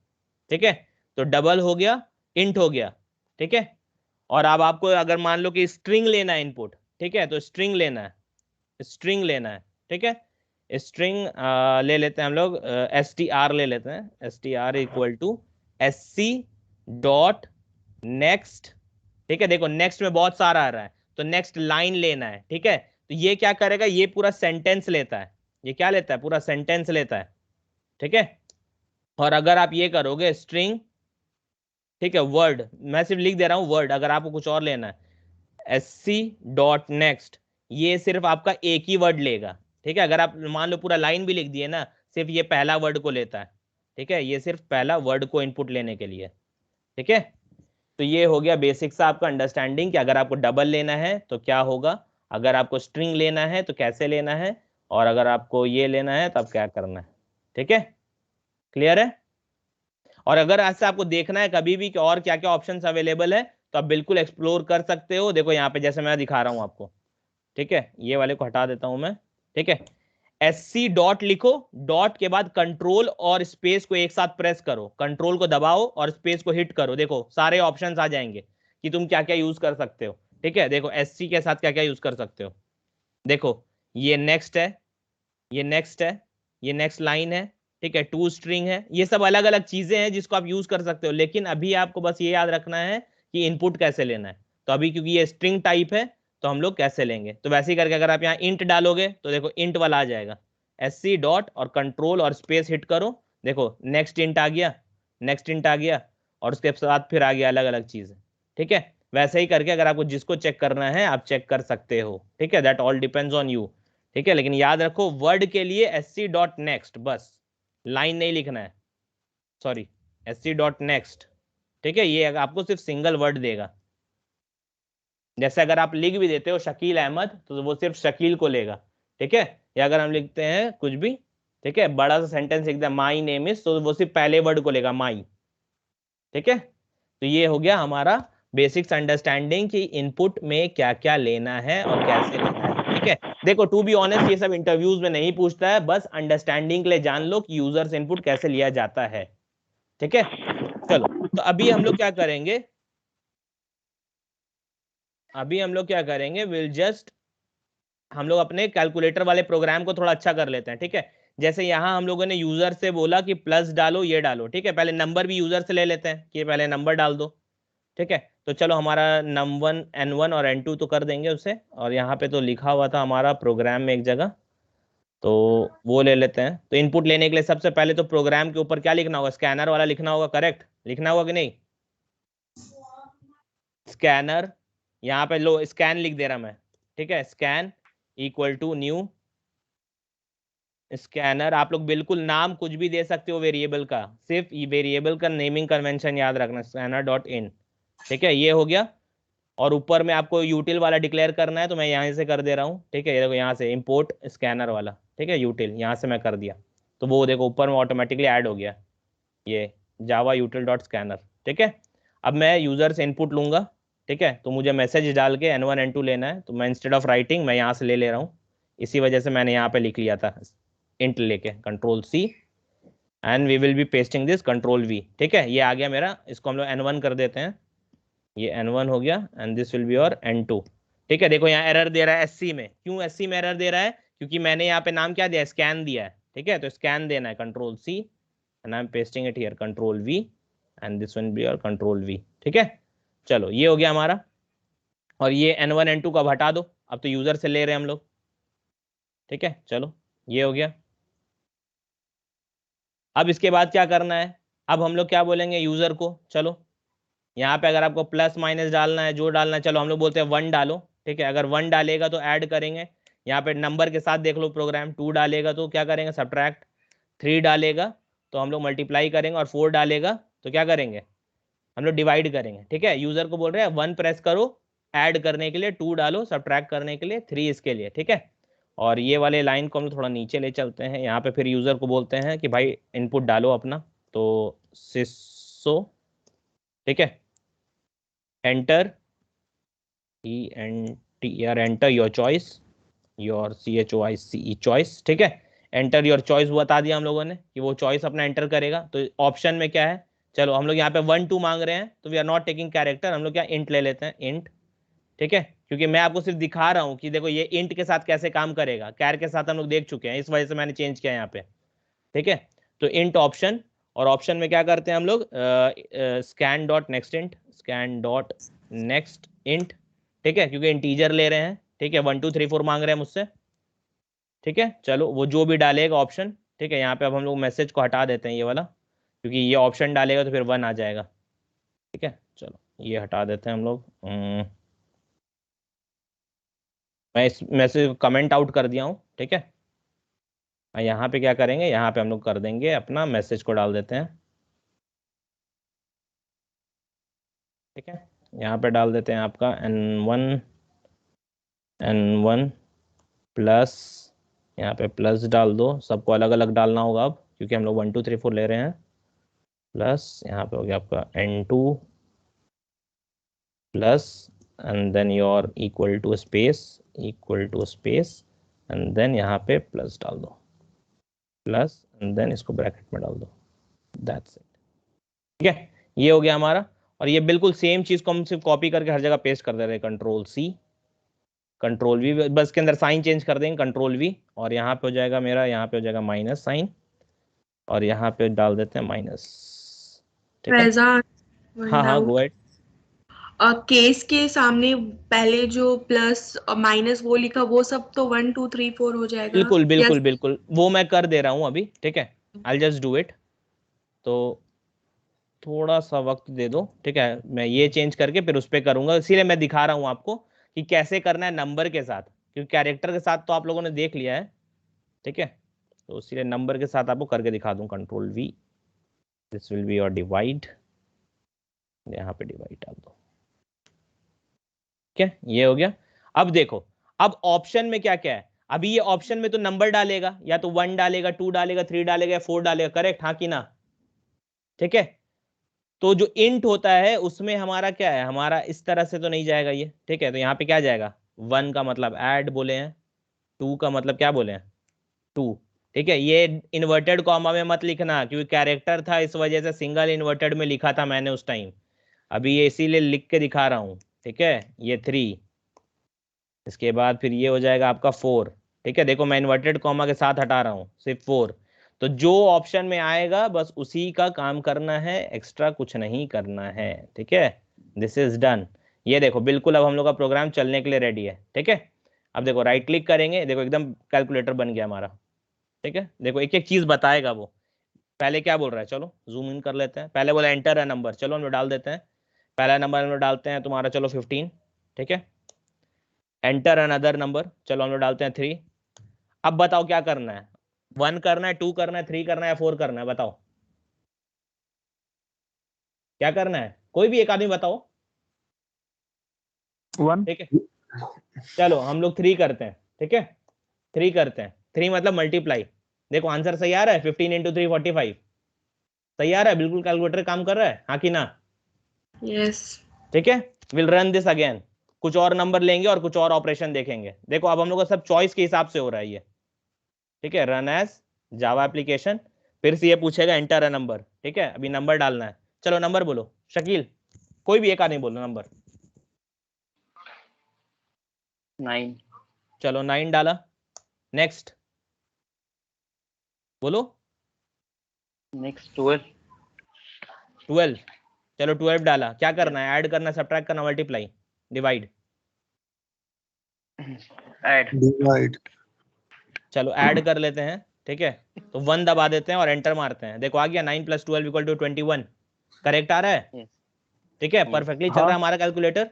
ठीक है। तो डबल हो गया, इंट हो गया, ठीक है। और अब आपको अगर मान लो कि स्ट्रिंग लेना है इनपुट, ठीक है, तो स्ट्रिंग लेना है, स्ट्रिंग लेना है, ठीक है। स्ट्रिंग ले लेते हैं हम लोग, STR ले लेते हैं, STR equal to SC dot next, ठीक है। देखो नेक्स्ट में बहुत सारा आ रहा है, तो नेक्स्ट लाइन लेना है, ठीक है। तो ये क्या करेगा, ये पूरा सेंटेंस लेता है, ये क्या लेता है, पूरा सेंटेंस लेता है, ठीक है। और अगर आप ये करोगे स्ट्रिंग, ठीक है, वर्ड, मैं सिर्फ लिख दे रहा हूं वर्ड, अगर आपको कुछ और लेना है SC डॉट नेक्स्ट, ये सिर्फ आपका एक ही वर्ड लेगा, ठीक है। अगर आप मान लो पूरा लाइन भी लिख दिए ना, सिर्फ ये पहला वर्ड को लेता है, ठीक है, ये सिर्फ पहला वर्ड को इनपुट लेने के लिए, ठीक है। तो ये हो गया बेसिक सा आपका अंडरस्टैंडिंग कि अगर आपको डबल लेना है तो क्या होगा, अगर आपको स्ट्रिंग लेना है तो कैसे लेना है, और अगर आपको ये लेना है तो आप क्या करना है, ठीक है, क्लियर है। और अगर ऐसा आपको देखना है कभी भी कि और क्या क्या ऑप्शंस अवेलेबल है, तो आप बिल्कुल एक्सप्लोर कर सकते हो। देखो यहाँ पे जैसे मैं दिखा रहा हूँ आपको, ठीक है, ये वाले को हटा देता हूं मैं, ठीक है। SC डॉट लिखो, डॉट के बाद कंट्रोल और स्पेस को एक साथ प्रेस करो, कंट्रोल को दबाओ और स्पेस को हिट करो, देखो सारे ऑप्शंस आ जाएंगे कि तुम क्या क्या यूज कर सकते हो, ठीक है। देखो SC के साथ क्या क्या यूज कर सकते हो, देखो ये नेक्स्ट है, ये नेक्स्ट है, ये नेक्स्ट लाइन है, ठीक है, टू स्ट्रिंग है, ये सब अलग अलग चीजें हैं जिसको आप यूज कर सकते हो। लेकिन अभी आपको बस ये याद रखना है कि इनपुट कैसे लेना है। तो अभी क्योंकि ये स्ट्रिंग टाइप है तो हम लोग कैसे लेंगे, तो वैसे ही करके अगर आप यहाँ इंट डालोगे तो देखो इंट वाला आ जाएगा, SC डॉट और कंट्रोल और स्पेस हिट करो, देखो नेक्स्ट इंट आ गया, नेक्स्ट इंट आ गया, और उसके साथ फिर आ गया अलग अलग चीजें, ठीक है। वैसे ही करके अगर आपको जिसको चेक करना है आप चेक कर सकते हो, ठीक है, that all depends on you, ठीक है। लेकिन याद रखो वर्ड के लिए SC डॉट नेक्स्ट, बस लाइन नहीं लिखना है, सॉरी, SC डॉट नेक्स्ट, ठीक है। ये आपको सिर्फ सिंगल वर्ड देगा, जैसे अगर आप लिख भी देते हो शकील अहमद तो वो सिर्फ शकील को लेगा, ठीक है। या अगर हम लिखते हैं कुछ भी, ठीक है, बड़ा सा सेंटेंस लिखते हैं माई नेम इज, तो वो सिर्फ पहले वर्ड को लेगा माई, ठीक है। तो ये हो गया हमारा बेसिक्स अंडरस्टैंडिंग कि इनपुट में क्या क्या लेना है और कैसे लेना है, ठीक है। देखो टू बी ऑनेस्ट ये सब इंटरव्यूज में नहीं पूछता है, बस अंडरस्टैंडिंग के लिए जान लो कि यूजर्स इनपुट कैसे लिया जाता है, ठीक है। चलो तो अभी हम लोग क्या करेंगे, अभी हम लोग क्या करेंगे, विल जस्ट हम लोग अपने कैलकुलेटर वाले प्रोग्राम को थोड़ा अच्छा कर लेते हैं, ठीक है। जैसे यहाँ हम लोगों ने यूजर से बोला कि प्लस डालो, ये डालो, ठीक है। पहले नंबर भी यूजर से ले लेते हैं कि पहले नंबर डाल दो, ठीक है। तो चलो हमारा num1 n1 और n2 तो कर देंगे उसे, और यहाँ पे तो लिखा हुआ था हमारा प्रोग्राम में एक जगह, तो वो ले लेते हैं। तो इनपुट लेने के लिए सबसे पहले तो प्रोग्राम के ऊपर क्या लिखना होगा, स्कैनर वाला लिखना होगा, करेक्ट लिखना होगा कि नहीं, स्कैनर, यहाँ पे लो स्कैन लिख दे रहा मैं, ठीक है, scan equal to new scanner. आप लोग बिल्कुल नाम कुछ भी दे सकते हो वेरिएबल का, सिर्फ वेरिएबल का नेमिंग कन्वेंशन याद रखना, स्कैनर डॉट इन, ठीक है, ये हो गया। और ऊपर में आपको यूटिल वाला डिक्लेयर करना है, तो मैं यहाँ से कर दे रहा हूँ, ठीक है। ये देखो यहाँ से इंपोर्ट स्कैनर वाला, ठीक है, यूटिल यहाँ से मैं कर दिया, तो वो देखो ऊपर में ऑटोमेटिकली ऐड हो गया ये जावा यूटिल डॉट स्कैनर, ठीक है। अब मैं यूजर से इनपुट लूंगा, ठीक है, तो मुझे मैसेज डाल के n1 n2 लेना है, तो मैं इंस्टेड ऑफ राइटिंग मैं यहाँ से ले रहा हूँ, इसी वजह से मैंने यहाँ पे लिख लिया था इंट लेके, control C and we will be pasting this control V, ठीक है। ये आ गया मेरा, इसको हम लोग N1 कर देते हैं, ये N1 हो गया and this will be your N2, ठीक है। देखो यहाँ एरर दे रहा है SC में, क्यों SC में एरर दे रहा है? क्योंकि मैंने यहाँ पे नाम क्या दिया, स्कैन दिया है, ठीक है। तो स्कैन देना है, control C and I M pasting it here, control V and this one be your control V, ठीक है। चलो ये हो गया हमारा, और ये N1 N2 को अब हटा दो, अब तो यूजर से ले रहे हैं हम लोग, ठीक है। चलो ये हो गया। अब इसके बाद क्या करना है, अब हम लोग क्या बोलेंगे यूजर को, चलो यहाँ पे अगर आपको प्लस माइनस डालना है, जो डालना है, चलो हम लोग बोलते हैं 1 डालो, ठीक है। अगर 1 डालेगा तो ऐड करेंगे, यहाँ पे नंबर के साथ देख लो प्रोग्राम, 2 डालेगा तो क्या करेंगे सब्ट्रैक्ट, 3 डालेगा तो हम लोग मल्टीप्लाई करेंगे, और 4 डालेगा तो क्या करेंगे हम लोग डिवाइड करेंगे, ठीक है। यूजर को बोल रहे हैं 1 प्रेस करो ऐड करने के लिए, 2 डालो सब्ट्रैक्ट करने के लिए, 3 इसके लिए, ठीक है। और ये वाले लाइन को हम लोग थोड़ा नीचे ले चलते हैं, यहाँ पे फिर यूजर को बोलते हैं कि भाई इनपुट डालो अपना, तो सिसो, ठीक है, enter enter your choice, your CHOICE choice, ठीक है। एंटर योर चॉइस बता दिया हम लोगों ने कि वो चॉइस अपना एंटर करेगा। तो ऑप्शन में क्या है, चलो हम लोग यहाँ पे 1 2 मांग रहे हैं, तो we are not taking character, हम लोग क्या इंट ले लेते हैं, इंट, ठीक है। क्योंकि मैं आपको सिर्फ दिखा रहा हूँ कि देखो ये इंट के साथ कैसे काम करेगा, कैर के साथ हम लोग देख चुके हैं, इस वजह से मैंने चेंज किया यहाँ पे, ठीक है। तो इंट ऑप्शन, और ऑप्शन में क्या करते हैं हम लोग, scan dot next int, scan dot next int, ठीक है, क्योंकि इंटीजर ले रहे हैं, ठीक है। 1 2 3 4 मांग रहे हैं मुझसे, ठीक है। चलो वो जो भी डालेगा ऑप्शन, ठीक है। यहाँ पे अब हम लोग मैसेज को हटा देते हैं ये वाला, क्योंकि ये ऑप्शन डालेगा तो फिर 1 आ जाएगा, ठीक है। चलो ये हटा देते हैं हम लोग, मैं इस मैसेज कमेंट आउट कर दिया हूँ, ठीक है। यहाँ पे क्या करेंगे, यहाँ पे हम लोग कर देंगे अपना मैसेज को डाल देते हैं, ठीक है। यहाँ पे डाल देते हैं आपका N1 प्लस, यहाँ पे प्लस डाल दो, सबको अलग अलग डालना होगा अब, क्योंकि हम लोग 1 2 3 4 ले रहे हैं, प्लस यहाँ पे हो गया आपका N2 plus and then your equal to space and then यहाँ पे प्लस डाल दो, प्लस एंड देन इसको ब्रैकेट में डाल दो, दैट्स इट, ठीक है। ये हो गया हमारा, और ये बिल्कुल सेम चीज को हम सिर्फ कॉपी करके हर जगह पेस्ट कर दे रहे हैं, कंट्रोल C कंट्रोल V, बस के अंदर साइन चेंज कर देंगे, कंट्रोल V, और यहाँ पे हो जाएगा मेरा, यहाँ पे हो जाएगा माइनस साइन, और यहाँ पे डाल देते हैं माइनस, ठीक है। हाँ गो अहेड। केस के सामने पहले जो प्लस और माइनस वो लिखा, वो सब तो 1 2 3 4 हो जाएगा। बिल्कुल बिल्कुल बिल्कुल, वो मैं कर दे रहा हूँ अभी, ठीक है। आई जस्ट डू इट, तो थोड़ा सा वक्त दे दो, ठीक है। मैं ये चेंज करके फिर उस पर करूंगा, इसीलिए मैं दिखा रहा हूँ आपको कि कैसे करना है नंबर के साथ, क्योंकि कैरेक्टर के साथ तो आप लोगों ने देख लिया है, ठीक है। तो इसीलिए नंबर के साथ आपको करके दिखा दूं, control V, this will be your divide, यहाँ पे डिवाइड डाल दो, ठीक है। ये हो गया। अब देखो, अब ऑप्शन में क्या क्या है, अभी ये ऑप्शन में तो नंबर डालेगा, या तो 1 डालेगा, 2 डालेगा, 3 डालेगा, या 4 डालेगा, करेक्ट, हाँ कि ना, ठीक है। तो जो इंट होता है उसमें हमारा क्या है, हमारा इस तरह से तो नहीं जाएगा ये, ठीक है। तो यहाँ पे क्या जाएगा, 1 का मतलब ऐड बोले हैं, 2 का मतलब क्या बोले हैं 2, ठीक है। ये इन्वर्टेड कॉमा में मत लिखना, क्योंकि कैरेक्टर था, इस वजह से सिंगल इन्वर्टेड में लिखा था मैंने उस टाइम, अभी ये इसीलिए लिख के दिखा रहा हूँ, ठीक है। ये 3, इसके बाद फिर ये हो जाएगा आपका 4, ठीक है। देखो मैं इन्वर्टेड कॉमा के साथ हटा रहा हूँ, सिर्फ 4, तो जो ऑप्शन में आएगा बस उसी का काम करना है, एक्स्ट्रा कुछ नहीं करना है, ठीक है। This is done. ये देखो बिल्कुल अब हम लोग का प्रोग्राम चलने के लिए रेडी है, ठीक है। अब देखो राइट क्लिक करेंगे, देखो एकदम कैलकुलेटर बन गया हमारा, ठीक है। देखो एक एक चीज बताएगा वो, पहले क्या बोल रहा है, चलो जूम इन कर लेते हैं। पहले बोला एंटर है नंबर, चलो हम लोग डाल देते हैं, पहला नंबर हम लोग डालते हैं तुम्हारा, चलो 15, ठीक है। एंटर अनदर नंबर, चलो हम लोग डालते हैं 3। अब बताओ क्या करना है, 1 करना है, 2 करना है, 3 करना है, 4 करना है, बताओ क्या करना है, कोई भी एक आदमी बताओ, 1, ठीक है। चलो हम लोग 3 करते हैं, ठीक है, 3 करते हैं, 3 मतलब मल्टीप्लाई, देखो आंसर सही आ रहा है, 15 इंटू 3 45, सही आ रहा है, बिल्कुल कैलकुलेटर काम कर रहा है, हाँ कि ना, यस, ठीक है। विल रन दिस अगेन, कुछ और नंबर लेंगे और कुछ और ऑपरेशन देखेंगे। देखो अब हम लोग का सब चॉइस के हिसाब से हो रहा है ये, ठीक है। रन एज जावा एप्लीकेशन, फिर से ये पूछेगा एंटर अ नंबर, ठीक है, अभी नंबर डालना है। चलो नंबर बोलो, शकील कोई भी एक आदमी बोलो नंबर। 9। चलो 9 डाला, नेक्स्ट बोलो। नेक्स्ट 12। 12, चलो 12 डाला, क्या करना है, ऐड करना, सब्ट्रैक्ट करना, मल्टीप्लाई, डिवाइड? ऐड। डिवाइड। चलो ऐड कर लेते हैं, ठीक है, तो 1 दबा देते हैं और एंटर मारते हैं। देखो आ गया 9 + 12 = 21, करेक्ट आ रहा है, ठीक है, परफेक्टली चल रहा है हमारा कैलकुलेटर,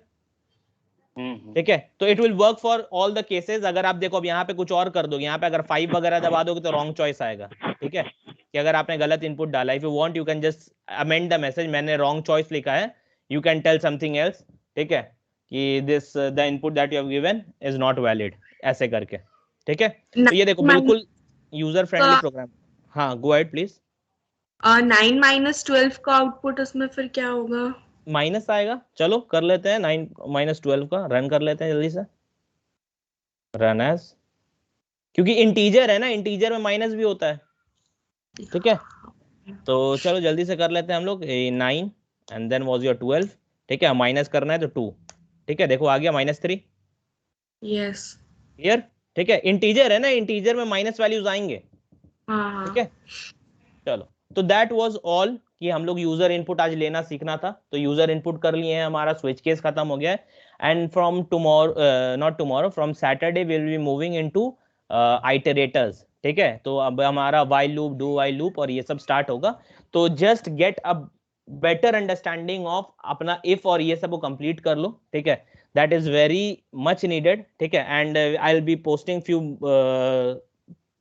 ठीक है। तो it will work for all the cases. अगर आप देखो अब यहाँ पे कुछ और कर दोगे, यहाँ पे अगर 5 वगैरह दबा दोगे तो रॉन्ग चॉइस आएगा, ठीक है, कि अगर आपने गलत इनपुट डाला, if you want you can just amend the message, मैंने रॉन्ग चॉइस लिखा है, you can tell something else, ठीक है, कि this the input that you have given is not valid, ऐसे करके, ठीक है। तो ये देखो बिल्कुल यूजर फ्रेंडली प्रोग्राम। हाँ गो अहेड प्लीज। 9 - 12 का आउटपुट उसमें फिर क्या होगा? माइनस आएगा, चलो कर लेते हैं 9 - 12 का, रन कर लेते हैं जल्दी से, रन एज, क्योंकि इंटीजर है ना, इंटीजर में माइनस भी होता है, ठीक है। तो चलो जल्दी से कर लेते हैं हम लोग, 9 एंड देन वाज योर 12, ठीक है, माइनस करना है तो 2, ठीक है, देखो आ गया -3, यस क्लियर, ठीक है, इंटीजर है ना, इंटीजर में माइनस वैल्यूज आएंगे, ठीक है। चलो तो दैट वाज ऑल, कि हम लोग यूजर इनपुट आज लेना सीखना था, तो यूजर इनपुट कर लिए हैं, हमारा स्विच केस खत्म हो गया है, and from tomorrow, not tomorrow, from Saturday will be moving into iterators, ठीक है। तो अब हमारा while loop, do while loop और ये सब स्टार्ट होगा, तो just get a better understanding of अपना इफ और ये सब को कंप्लीट कर लो, ठीक है, that is very much needed, ठीक है। And I will be posting few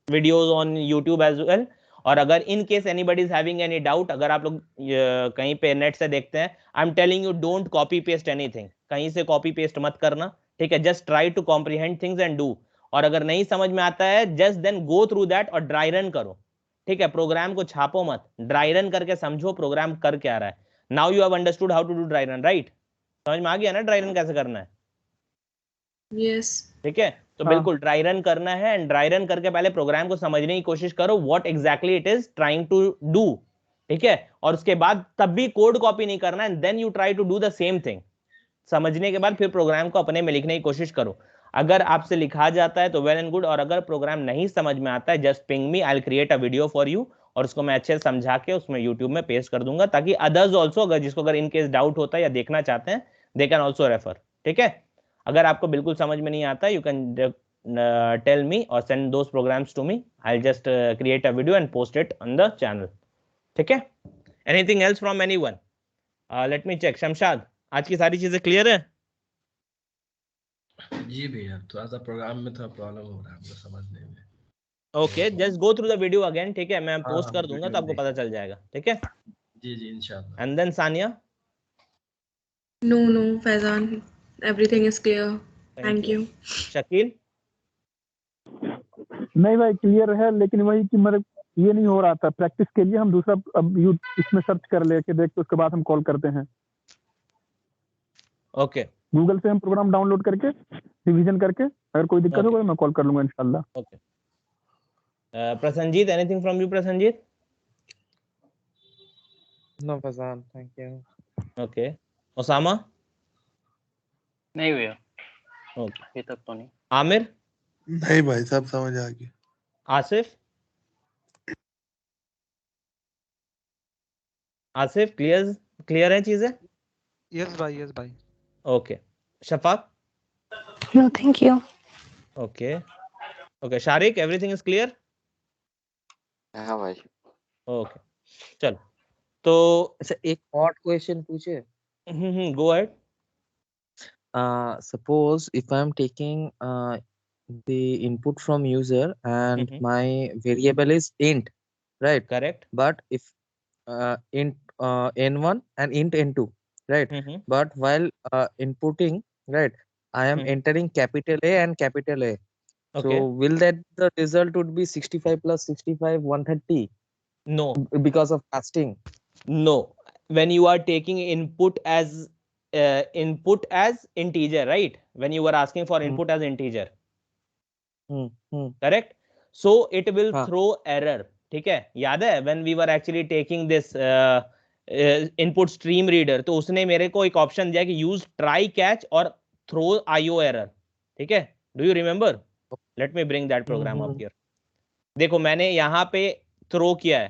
videos on YouTube as well, और अगर in case anybody is having any doubt, अगर आप लोग कहीं पे नेट से देखते हैं, I am telling you don't copy paste anything, कहीं से कॉपी पेस्ट मत करना, ठीक है, just try to comprehend things and do, और अगर नहीं समझ में आता है just then go through that और ड्राई रन करो, ठीक है, प्रोग्राम को छापो मत, ड्राई रन करके समझो प्रोग्राम कर क्या रहा है। Now you have understood how to do dry run, right? समझ में आ गया ना ड्राई रन कैसे करना है? यस ठीक है, तो बिल्कुल ड्राई रन करना है, एंड ड्राई रन करके पहले प्रोग्राम को समझने की कोशिश करो, what exactly it is trying to do, ठीक है, और उसके बाद तब भी कोड कॉपी नहीं करना, and then you try to do the same thing. समझने के बाद फिर प्रोग्राम को अपने में लिखने की कोशिश करो, अगर आपसे लिखा जाता है तो वेल एंड गुड, और अगर प्रोग्राम नहीं समझ में आता है just ping me, I will create a video for you, और उसको मैं अच्छे से समझा के उसमें यूट्यूब में पेस्ट कर दूंगा, ताकि अदर्स ऑल्सो, अगर जिसको अगर इनकेस डाउट होता है या देखना चाहते हैं, दे कैन ऑल्सो रेफर, ठीक है। अगर आपको बिल्कुल समझ में नहीं आता, यू कैन टेल मी और send those programs to me, I will just create a video and post it on the channel, ठीक है। Anything else from anyone? Let me check, Shamshad आज की सारी चीजें क्लियर है? जी भैया, थोड़ा सा प्रोग्राम में थोड़ा प्रॉब्लम हो रहा है हमको समझने में। Okay, just go through the video again, ठीक है, मैं हाँ, पोस्ट कर दूंगा तो आपको पता चल जाएगा, ठीक है। जी जी इंशाल्लाह। And then Saniya? No, Faizan, everything is clear. Thank you. Shakeel? नहीं भाई क्लियर है, लेकिन वही कि मतलब ये नहीं हो रहा था, प्रैक्टिस के लिए हम दूसरा अब इसमें सर्च कर लेके देख, तो उसके बाद हम कॉल करते हैं। ओके, गूगल से हम प्रोग्राम डाउनलोड करके रिवीजन करके, अगर कोई दिक्कत होगा तो मैं कॉल कर लूंगा इंशाल्लाह। Okay. Prasannajit, anything from you Prasannajit? No Faizan, thank you. Okay, Osama? नहीं भैया, ओके, अभी तक तो नहीं। आमिर? नहीं भाई, सब समझ आ गया। आसिफ? आसिफ क्लियर है चीजें? यस भाई, यस भाई। Okay, Shafaq? No, thank you. Okay okay, Shariq everything is clear? हाँ भाई। ओके, चलो तो अच्छा, एक और क्वेश्चन पूछे? Go ahead. Suppose if I'm taking the input from user and my variable is int, right? Correct. But if int n1 and int n2, right? But while inputting, right, I am entering capital A and capital A. Okay. So will that the result would be 65 plus 65 130? No. Because of casting? No. When you are taking input as integer, right? When you were asking for input as integer. Correct. So it will throw error. ठीक है, याद है when we were actually taking this input stream reader, तो उसने मेरे को एक option दिया कि यूज ट्राई कैच और थ्रो आईओ एरर, ठीक है, do you remember? Let me bring that program up here. देखो मैंने यहाँ पे थ्रो किया है,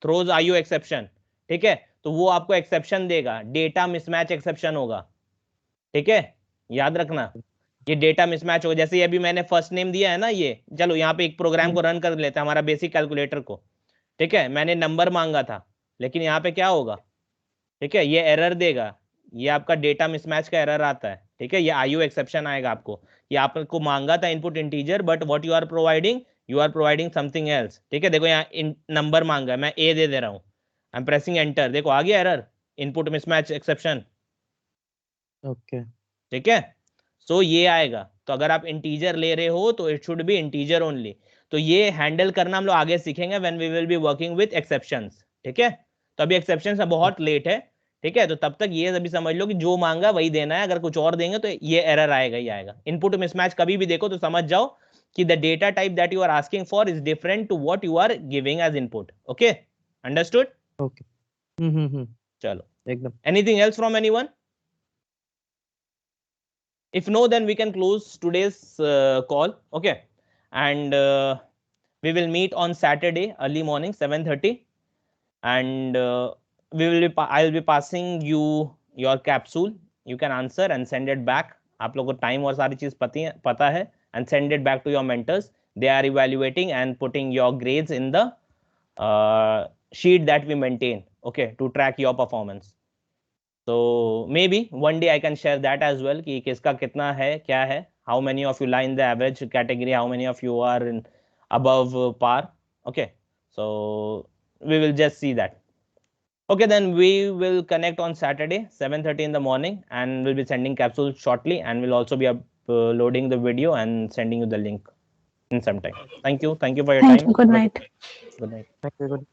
थ्रोज आईओ एक्सेप्शन, ठीक है, तो वो आपको एक्सेप्शन देगा, डेटा मिसमैच एक्सेप्शन होगा, ठीक है, याद रखना ये डेटा मिसमैच होगा। जैसे अभी मैंने फर्स्ट नेम दिया है ना, ये चलो यहाँ पे एक प्रोग्राम को रन कर लेते हैं, हमारा बेसिक कैलकुलेटर को, ठीक है, मैंने नंबर मांगा था, लेकिन यहाँ पे क्या होगा, ठीक है, ये एरर देगा, ये आपका डेटा मिसमैच का एरर आता है, ठीक है, ये आईओ एक्सेप्शन आएगा आपको, ये आपको मांगा था input integer, but what you are providing something else, ठीक है। देखो यहाँ नंबर मांगा है, मैं ए दे रहा हूँ, आई एम प्रेसिंग एंटर, देखो आ गया error, input mismatch exception, okay, ठीक है। सो ये आएगा, तो अगर आप इंटीजर ले रहे हो तो it should be integer only. तो ये हैंडल करना हम लोग आगे सीखेंगे when we will be working with exceptions, ठीक है। तो अभी एक्सेप्शंस बहुत लेट है, ठीक है, तो तब तक ये अभी समझ लो कि जो मांगा वही देना है, अगर कुछ और देंगे तो ये एरर आएगा ही आएगा। इनपुट मिसमैच कभी भी देखो तो समझ जाओ कि the data type that you are asking for is different to what you are giving as input, okay, understood? Okay, चलो, एकदम। Anything else from anyone? If no, then we can close today's call, okay, and we will meet on Saturday early morning 7:30, and I'll be passing you your capsule, you can answer and send it back, आप लोगों को time और सारी चीज पता है, and send it back to your mentors, they are evaluating and putting your grades in the sheet that we maintain, okay, to track your performance. So maybe one day I can share that as well कि किसका कितना है क्या है, how many of you lie in the average category, how many of you are in above par, okay, so we will just see that. Okay, then we will connect on Saturday 7:30 in the morning, and we'll be sending capsules shortly, and we'll also be uploading the video and sending you the link in some time. Thank you for your time. Thank you. Good night. Good night. Thank you. Good